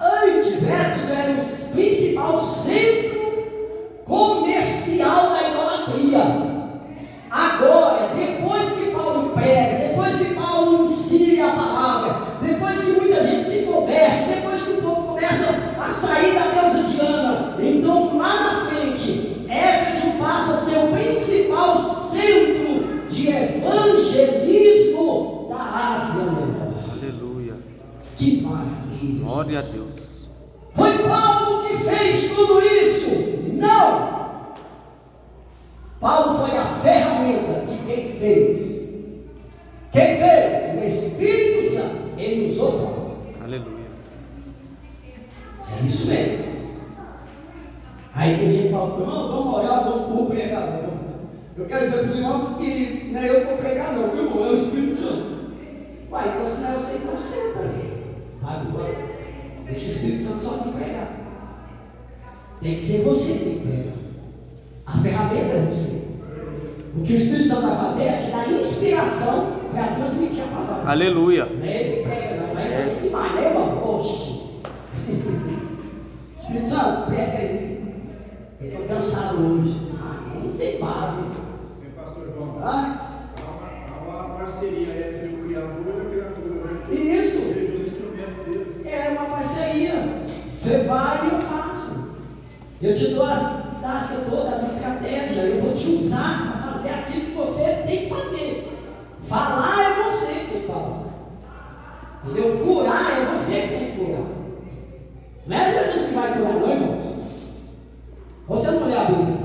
Antes, Éfeso era o principal centro comercial da idolatria. Agora, depois que Paulo prega, depois que Paulo ensina a palavra, depois que muita gente se converte, depois que o povo começa a sair da deusa Diana, então lá na frente, Éfeso passa a ser o principal centro de evangelismo da Ásia Menor. Aleluia. Que maravilha! Glória a Deus. Foi Paulo que fez tudo isso? Não! Paulo foi a ferramenta de quem fez. Quem fez? O Espírito Santo. Ele usou Paulo. Aleluia. É isso mesmo. Aí tem gente que fala, irmão, vamos orar, vamos pregar. Eu quero dizer para os irmãos que não é eu que vou pregar, não, viu, irmão? É o Espírito Santo. Uai, então se não é você, então senta aí. Agora, deixa o Espírito Santo sozinho pregar. Tem que ser você que tem que pregar. A ferramenta é você. O que o Espírito Santo vai fazer é te dar inspiração para transmitir a palavra. Aleluia. Não é ele que prega, não. Aí é demais, né, irmão? Oxi. Espírito Santo, prega aí. Eu estou cansado hoje. Não tem base. Pastor João, Ah? há uma parceria entre o Criador e a criatura. Isso. Os instrumentos dele. É uma parceria. Você vai e eu faço. Eu te dou as táticas todas, as estratégias. Eu vou te usar para fazer aquilo que você tem que fazer. Falar é você que tem que falar. Entendeu? Curar é você que tem que curar. Não é Jesus que vai curar, não, irmãos. Você não lê a Bíblia.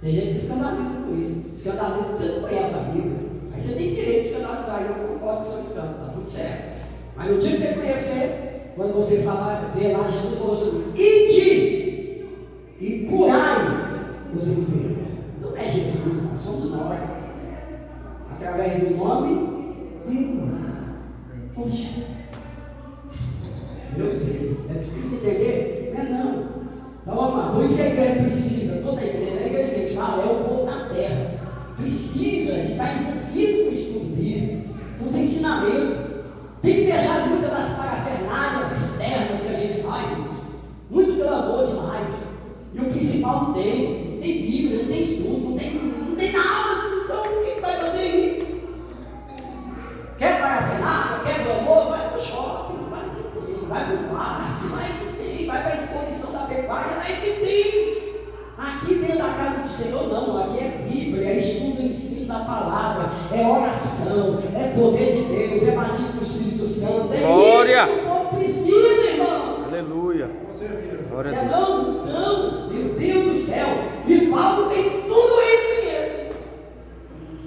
Tem gente que escandaliza com isso. Escandaliza porque você não conhece a Bíblia. Aí você tem direito de escandalizar. Eu concordo com o seu escândalo, está tudo certo. Mas no dia que você conhecer, quando você falar, ver lá, Jesus falou assim: ide e curai os enfermos. Não é Jesus, não, somos nós. Através do nome dele. Poxa, meu Deus, é difícil entender? Não é não. Então vamos lá, por isso que a igreja precisa, toda a igreja que a gente fala é o povo da terra. Precisa de estar envolvido com o estudo bíblico, com os ensinamentos. Tem que deixar muitas das parafernálias externas que a gente faz, irmãos. Muito clamor demais. E o principal não tem Bíblia, não tem estudo, não tem nada. Então o que vai fazer aí? Quer parafernália, quer clamor, vai pro shopping, vai pro parque, vai para a exposição da pecuária, vai que tem. Aqui dentro da casa do Senhor não, aqui é Bíblia, é estudo, ensino da palavra, é oração, é poder de Deus, é batismo do Espírito Santo, é Glória. isso que o povo precisa, irmão. Aleluia. Com certeza. Glória a É Deus. não, meu Deus do céu. E Paulo fez tudo isso em eles.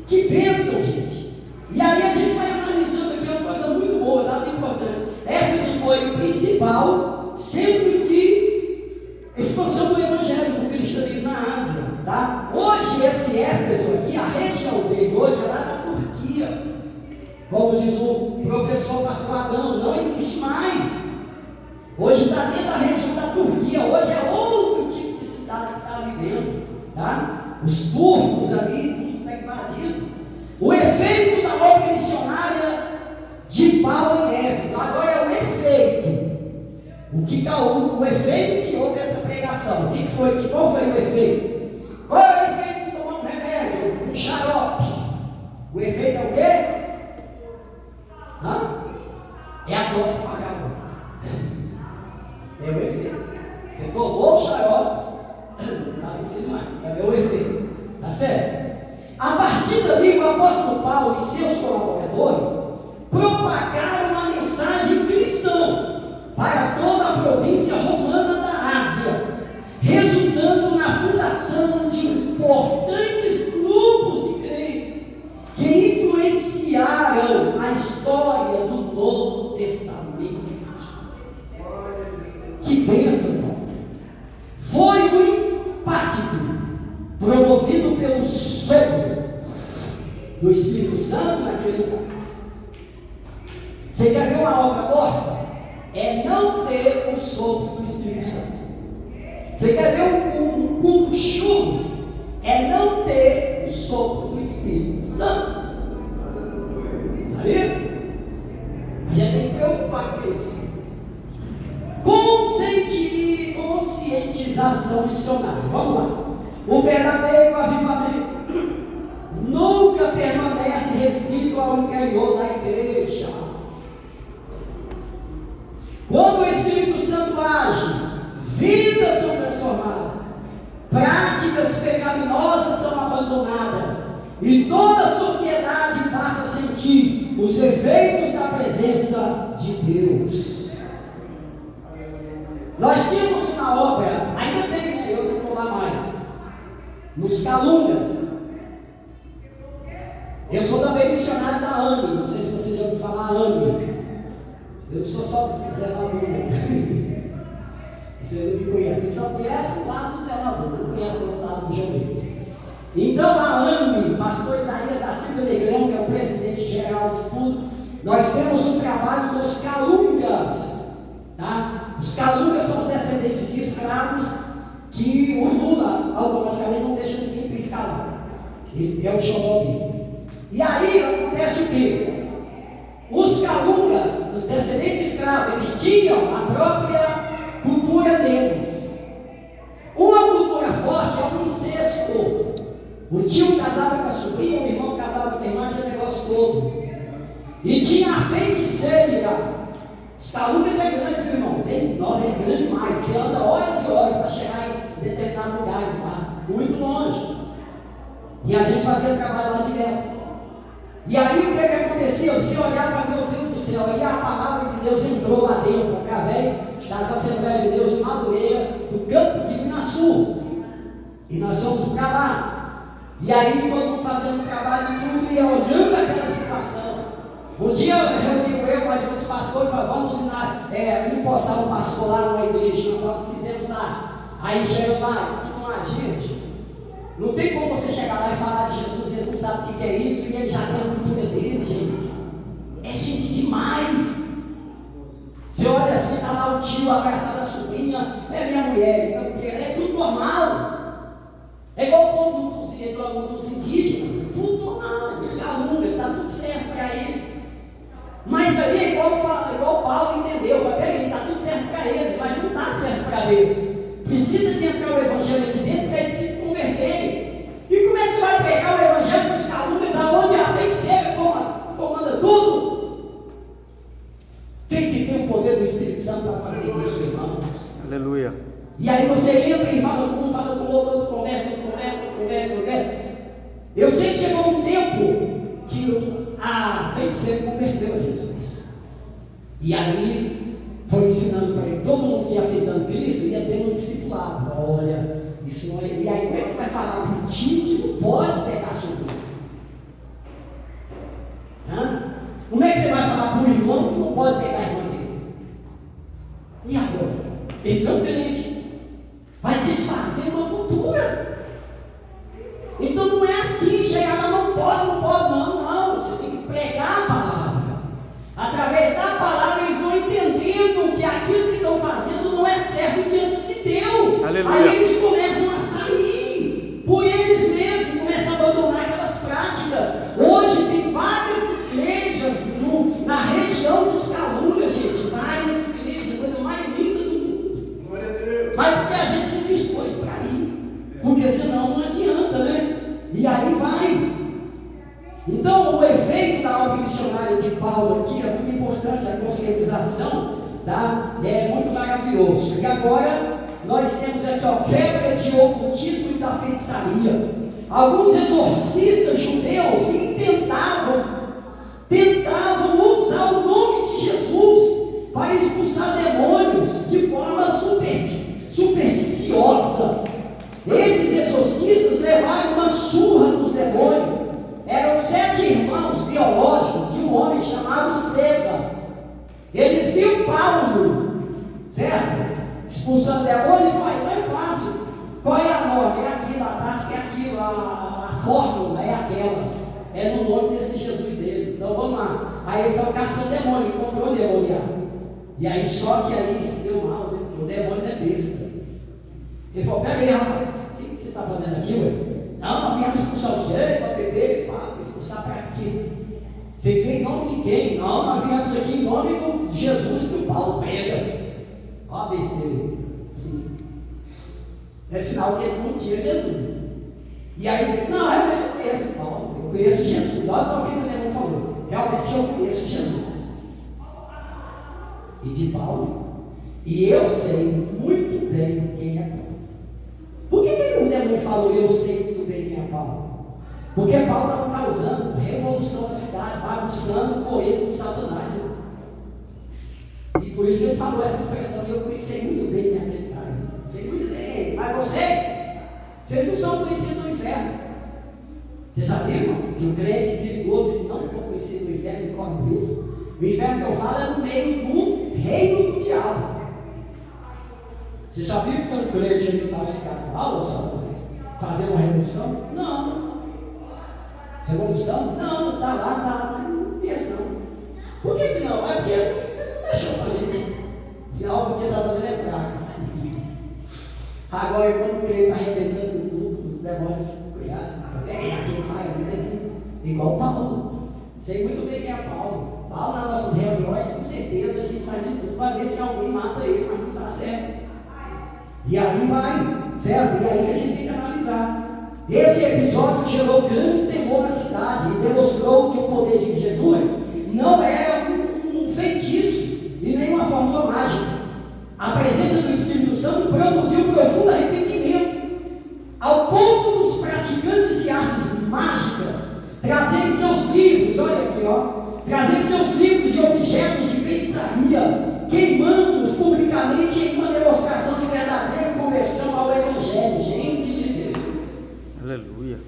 Que pensa Como diz o professor pastor Adão, não existe mais. Hoje está dentro da região da Turquia, hoje é outro tipo de cidade que está ali dentro, tá? Os turcos ali, tudo está invadido. O efeito da obra missionária de Paulo e Éfeso, agora é o efeito. O efeito que houve essa pregação, qual foi o efeito? Qual é o efeito de tomar um remédio, um xarope? O efeito é o quê? É a tosse vagabunda. É o efeito. Você tomou o xarope, não está tossindo mais. É o efeito. Tá certo? A partir dali, o apóstolo Paulo e seus colaboradores propagaram a mensagem cristã para toda a província romana da Ásia, resultando na fundação de importantes grupos de crentes que influenciaram a história do Novo Testamento. Que bênção! Foi um impacto promovido pelo sopro do Espírito Santo naquele lugar. Você quer ver uma obra morta? É não ter o sopro do Espírito Santo. Você quer ver um culto chulo? É não ter o sopro do Espírito Santo. Sabia? A gente tem que preocupar com isso. Conscientização missionária. Vamos lá. O verdadeiro avivamento nunca permanece restrito ao interior da igreja. Quando o Espírito Santo age, vidas são transformadas, práticas pecaminosas são abandonadas e toda a sociedade passa a sentir os efeitos da presença de Deus. Nós tínhamos uma obra, ainda tem, né? Eu não estou lá mais, nos Calungas. Eu sou também missionário da AME, não sei se você já ouviu falar AME. Eu sou só zelador. Você não me conhece, você só conhece o lado do zelador, não conhece o lado do João. Então a AME, pastor Isaías da Silva Negrão, que é o presidente geral de tudo, nós temos um trabalho nos Calungas, tá? Os Calungas são os descendentes de escravos que o Lula automaticamente não deixa ninguém piscar lá. Ele é o xodó dele. E aí acontece o quê? Os Calungas, os descendentes escravos, eles tinham a própria cultura deles. Uma cultura forte é o incesto. O tio casava com a sobrinha, o irmão casava com a irmã, aquele negócio todo. E tinha a feiticeira. Os Calungas é grande, meu irmão. É grande demais. Você anda horas e horas para chegar em determinados lugares lá, muito longe. E a gente fazia trabalho lá direto. E aí o que acontecia? Você olhava, meu Deus do céu, e a palavra de Deus entrou lá dentro, através das Assembleias de Deus de Madureira, do campo de Minasul. E nós fomos para lá. E aí, todo mundo fazendo trabalho e tudo, e olhando aquela situação. Um dia reuniu eu, mais outros pastores, e falou, vamos empossar um pastor lá numa igreja, nós fizemos lá. Aí chegou lá, tudo lá, gente. Não tem como você chegar lá e falar de Jesus, vocês não sabem o que é isso, e ele já tem a cultura dele, gente. É gente demais. Você olha assim, está lá o tio abraçando a sobrinha, é minha mulher, é tudo normal. É igual o povo dos indígenas, tudo normal, os Calungas, está tudo certo para eles. Mas ali é igual Paulo entendeu, fala, peraí, está tudo certo para eles, mas não está certo para eles. Precisa de entrar o evangelho aqui dentro para eles se converterem. E como é que você vai pegar o evangelho dos Calungas, aonde a feiticeira comanda tudo? Tem que ter o poder do Espírito Santo para fazer isso, irmãos. Aleluia. E aí você entra e fala com um, fala com o outro conversa. Eu sei que chegou um tempo que a feiticeira converteu a Jesus. E aí foi ensinando para ele, todo mundo que ia aceitando Cristo ia tendo um discipulado. Olha, isso não é. E aí como é que você vai falar para o tio que não pode pegar a sobrinha? Como é que você vai falar para o irmão que não pode pegar a irmã dele? E agora? Eles são crentes. Vai desfazer uma cultura. Então não é assim, chegar lá, não pode, não. Você tem que pregar a palavra. maravilhoso. E agora nós temos aqui, ó, quebra de ocultismo e da feitiçaria. Alguns exorcistas judeus tentavam usar o nome de Jesus para expulsar demônios de forma supersticiosa. Esses exorcistas levaram uma surra dos demônios. Eram 7 irmãos biológicos de um homem chamado Seva. Eles viram Paulo, certo? Expulsando demônio e falaram: então é fácil. Qual é a norma? É aquilo, a tática é aquilo, a fórmula é aquela. É no nome desse Jesus dele. Então vamos lá. Aí eles estão caçando demônio, encontrou o demoniado. E aí só que aí se deu mal, né? Porque o demônio é besta. Ele falou: pega aí, rapaz, o que você está fazendo aqui, ué? Não, viemos expulsar você, para beber, para expulsar para quê? Vocês vêm em nome de quem? Não, nós viemos aqui em nome do Jesus que o Paulo prega. Ó a besteira. É sinal que ele não tinha Jesus. E aí ele disse: não, realmente eu conheço Paulo, eu conheço Jesus. Olha só o que o demônio falou: realmente eu conheço Jesus. E de Paulo, e eu sei muito bem quem é Paulo. Por que o demônio falou: eu sei muito bem quem é Paulo? Porque Paulo estava causando revolução na cidade, bagunçando, correndo com Satanás. E por isso que ele falou essa expressão: eu conheci muito bem aquele cara. Sei muito bem. Mas vocês não são conhecidos no inferno. Você sabia, irmão, que o crente perigoso, se não for conhecido no inferno, ele corre risco? O inferno que eu falo é no meio do reino do diabo. Você sabia que quando o crente ele estava se catando, fazendo uma revolução? Não. Revolução? Não, está lá, não pensa não. Por que não? É porque não mexeu com a gente. Afinal, porque está fazendo é fraco. Agora, quando o crente está arrebentando tudo, os demônios conhecem, aquele pai ali, igual Paulo. Sei muito bem quem é Paulo. Paulo, nas nossas reuniões, com certeza a gente faz de tudo para ver se alguém mata ele, mas não dá certo. E aí vai, certo? E aí que a gente tem que analisar. Esse episódio gerou grande temor na cidade e demonstrou que o poder de Jesus não era um feitiço e nem uma fórmula mágica. A presença do Espírito Santo produziu profundo arrependimento, ao ponto dos praticantes de artes mágicas trazerem seus livros, olha aqui, trazerem seus livros e objetos de feitiçaria, queimando-os publicamente em uma demonstração de verdadeira conversão ao Evangelho. Gente de Deus. Aleluia.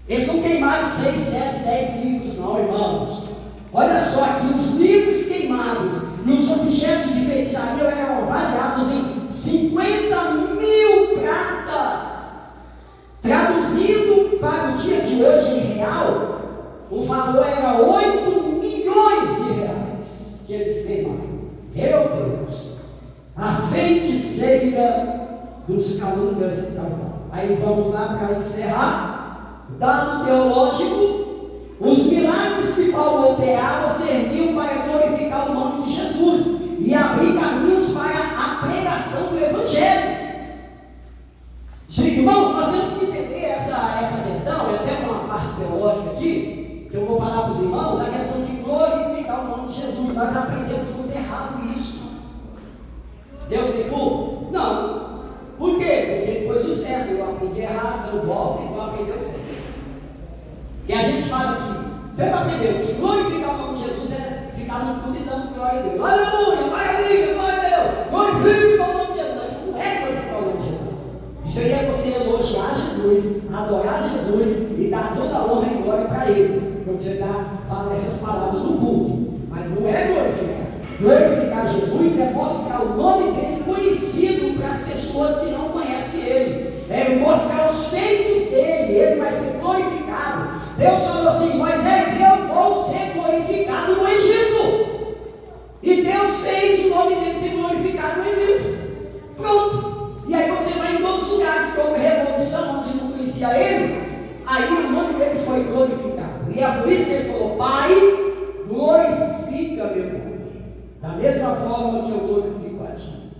Eles não queimaram 6, 7, 10 livros não, irmãos. Olha só aqui, os livros queimados e os objetos de feitiçaria eram avaliados em 50.000 pratas. Traduzindo para o dia de hoje em real, o valor era 8 milhões de reais que eles queimaram. Meu Deus, a feiticeira dos calungas e tal. Aí vamos lá para encerrar. Dado teológico, os milagres que Paulo operava serviam para glorificar o nome de Jesus e abrir caminhos para a pregação do Evangelho. Irmãos, nós temos que entender essa questão, e até uma parte teológica aqui, que eu vou falar para os irmãos, a questão de glorificar o nome de Jesus. Nós aprendemos muito errado isso. Deus tem culpa? Não. Por quê? Porque depois o certo, eu aprendi errado, eu volto e vou aprender o certo. E a gente fala aqui, você vai aprender que glorificar o nome de Jesus é ficar no culto e dando glória a Deus. Aleluia, maravilha, glória a Deus, glorifica o nome de Jesus. Não, isso não é glorificar o nome de Jesus. Isso aí é você elogiar Jesus, adorar Jesus e dar toda a honra e glória para Ele. Quando você fala essas palavras no culto. Mas não é glorificar. Glorificar Jesus é mostrar o nome dele conhecido para as pessoas que não conhecem Ele. É mostrar os feitos dele. Ele vai ser glorificado. Deus falou assim: Moisés, eu vou ser glorificado no Egito. E Deus fez o nome dele ser glorificado no Egito. Pronto. E aí você vai em todos os lugares que houve revolução onde não conhecia ele, aí o nome dele foi glorificado. E é por isso que ele falou: Pai, glorifica meu nome, da mesma forma que eu glorifico a ti.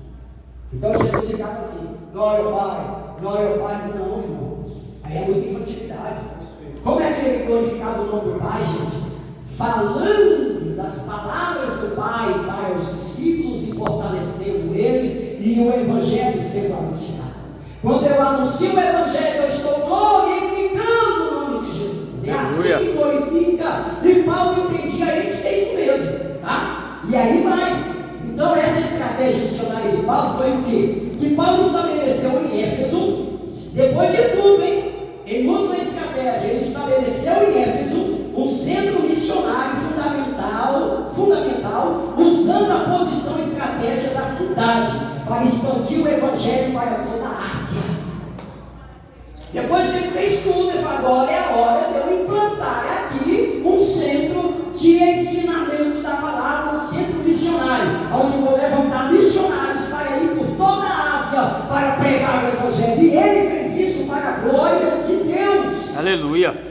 Então Jesus ficava assim: glória ao Pai. Não, irmãos, aí é muita infantilidade. Como é que ele glorificava o nome do Pai, gente? Falando das palavras do Pai para os discípulos e fortalecendo eles e o Evangelho sendo anunciado. Quando eu anuncio o Evangelho, eu estou glorificando o nome de Jesus. E assim glorifica. E Paulo entendia isso, é isso mesmo. Tá? E aí vai. Então essa estratégia missionária de Paulo foi o quê? Que Paulo estabeleceu em Éfeso, depois de tudo, hein? Ele usa uma estratégia, ele estabeleceu em Éfeso um centro missionário fundamental, usando a posição estratégica da cidade, para expandir o Evangelho para toda a Ásia. Depois que ele fez tudo, ele falou: agora é a hora de eu implantar aqui um centro de ensinamento da palavra, um centro missionário, onde eu vou levantar missionários para ir por toda a Ásia, para pregar o Evangelho. E ele fez isso para a glória de Deus. Aleluia.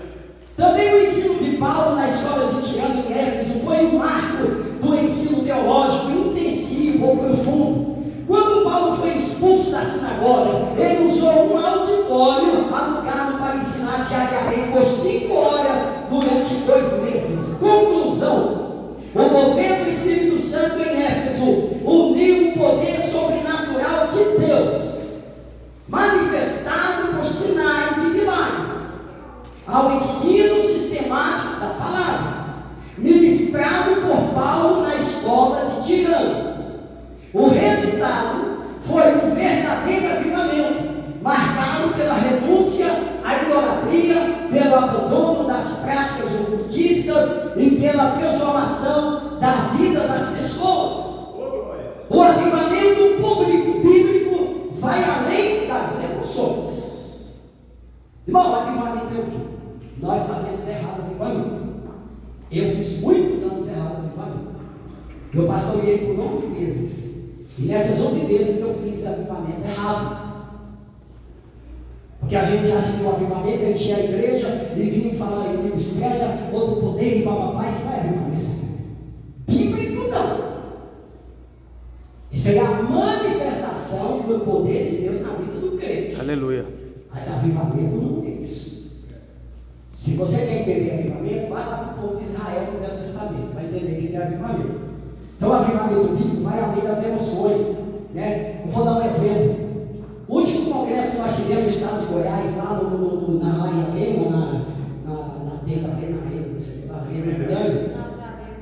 Também o ensino de Paulo na escola de Tirano em Éfeso foi um marco do ensino teológico intensivo ou profundo. Quando Paulo foi expulso da sinagoga, ele usou um auditório alugado para ensinar diariamente por 5 horas durante 2 meses. Conclusão: o mover do Espírito Santo em Éfeso uniu o poder sobrenatural de Deus, manifestado por sinais e milagres, ao ensino sistemático da palavra, ministrado por Paulo na escola de Tirano. O resultado foi um verdadeiro avivamento, marcado pela renúncia à idolatria, pelo abandono das práticas ocultistas e pela transformação da vida das pessoas. O avivamento bíblico vai além das emoções. Irmão, avivamento é o quê? Nós fazemos errado avivamento. Eu fiz muitos anos errado avivamento. Eu pastoreei por 11 meses. E nessas 11 vezes eu fiz avivamento errado. Porque a gente acha que o avivamento é encher a igreja e vir falar em língua estranha, outro poder e papapá. Isso não é avivamento bíblico, não. Isso é a manifestação do poder de Deus na vida do crente. Aleluia. Mas avivamento não tem isso. Se você quer entender avivamento, vai lá para o povo de Israel no Velho Testamento. Você vai entender o que é avivamento. Então, o avivamento bíblico vai além das emoções, né? Eu vou dar um exemplo. O último congresso que nós tivemos no estado de Goiás, lá na área Arena, na tenda Arena, não sei lá, Arena Grande,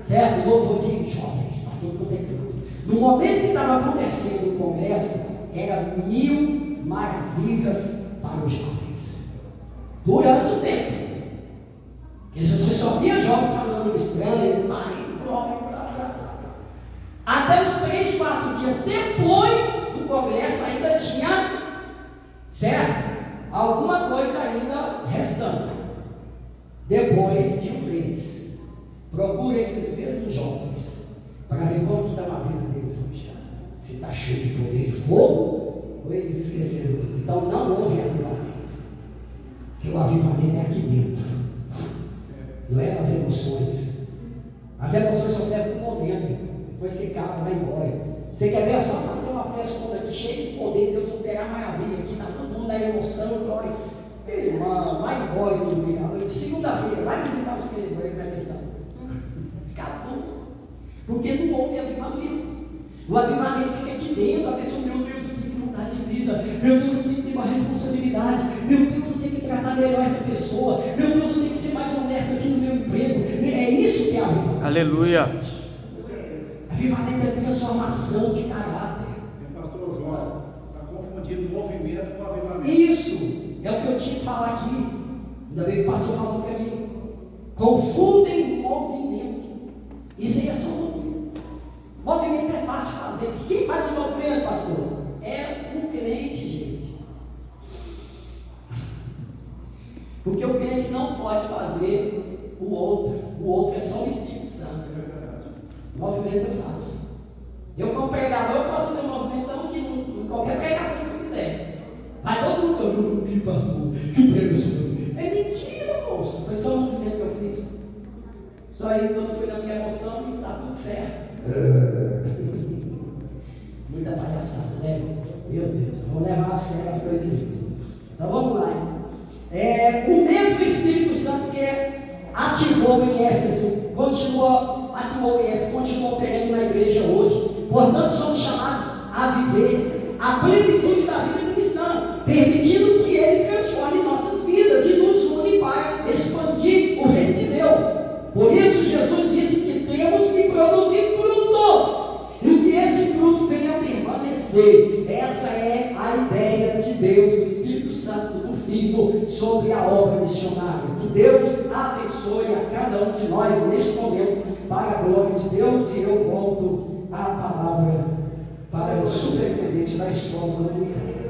certo? Lotou de jovens, para tudo quanto é canto. No momento que estava acontecendo o congresso, era 1000 maravilhas para os jovens. Durante o tempo. Porque você só via jovens falando estranho, até os 3, 4 dias depois do congresso ainda tinha, certo? Alguma coisa ainda restando. Depois de um mês, procura esses mesmos jovens para ver como está a vida deles hoje. Se está cheio de poder de fogo, ou eles esqueceram tudo. Então não houve avivamento. Porque o avivamento é aqui dentro. Não é nas emoções. As emoções só servem por um momento. Depois que acaba, vai embora. Você quer ver? É só fazer uma festa aqui cheia de poder, Deus operar maravilha aqui, está todo mundo na emoção, glória. Irmão, vai embora no domingo. Segunda-feira, vai visitar os crentes, vai ver a questão. Acabou. Porque não houve avivamento. O avivamento fica aqui dentro, a pessoa, meu Deus, eu tenho que mudar de vida, meu Deus, eu tenho que ter uma responsabilidade, meu Deus, eu tenho que tratar melhor essa pessoa, meu Deus, eu tenho que ser mais honesto aqui no meu emprego. É isso que é avivamento. Aleluia. Avivamento é transformação de caráter. Pastor João, está confundindo movimento com avivamento. Isso é o que eu tinha que falar aqui. Ainda bem que o pastor falou para mim. Confundem movimento. Isso aí é só movimento. Movimento é fácil de fazer. Quem faz o movimento, pastor? É um crente, gente. Porque o crente não pode fazer o outro. O outro é só o Espírito Santo. O movimento eu faço. Eu, como pregador, eu posso fazer um movimento que em qualquer pregação que eu fizer. Vai todo mundo, que pastor, que pregação. É mentira, moço. Foi só o movimento que eu fiz. Só isso, quando fui na minha emoção, e está tudo certo. Muita palhaçada, né? Meu Deus, vamos levar a sério as coisas difíceis. Então vamos lá. O mesmo Espírito Santo que ativou em Éfeso, atuou em Éfeso, continua operando na igreja hoje. Portanto, somos chamados a viver a plenitude da vida cristã, permitindo que Ele transforme nossas vidas e nos une para expandir o reino de Deus. Por isso Jesus disse que temos que produzir frutos, e que esse fruto venha a permanecer. Essa é a ideia de Deus, do Espírito Santo, do Filho, sobre a obra missionária. Que Deus abençoe a cada um de nós neste momento, para a glória de Deus. E eu volto a palavra para o superintendente da escola dominical.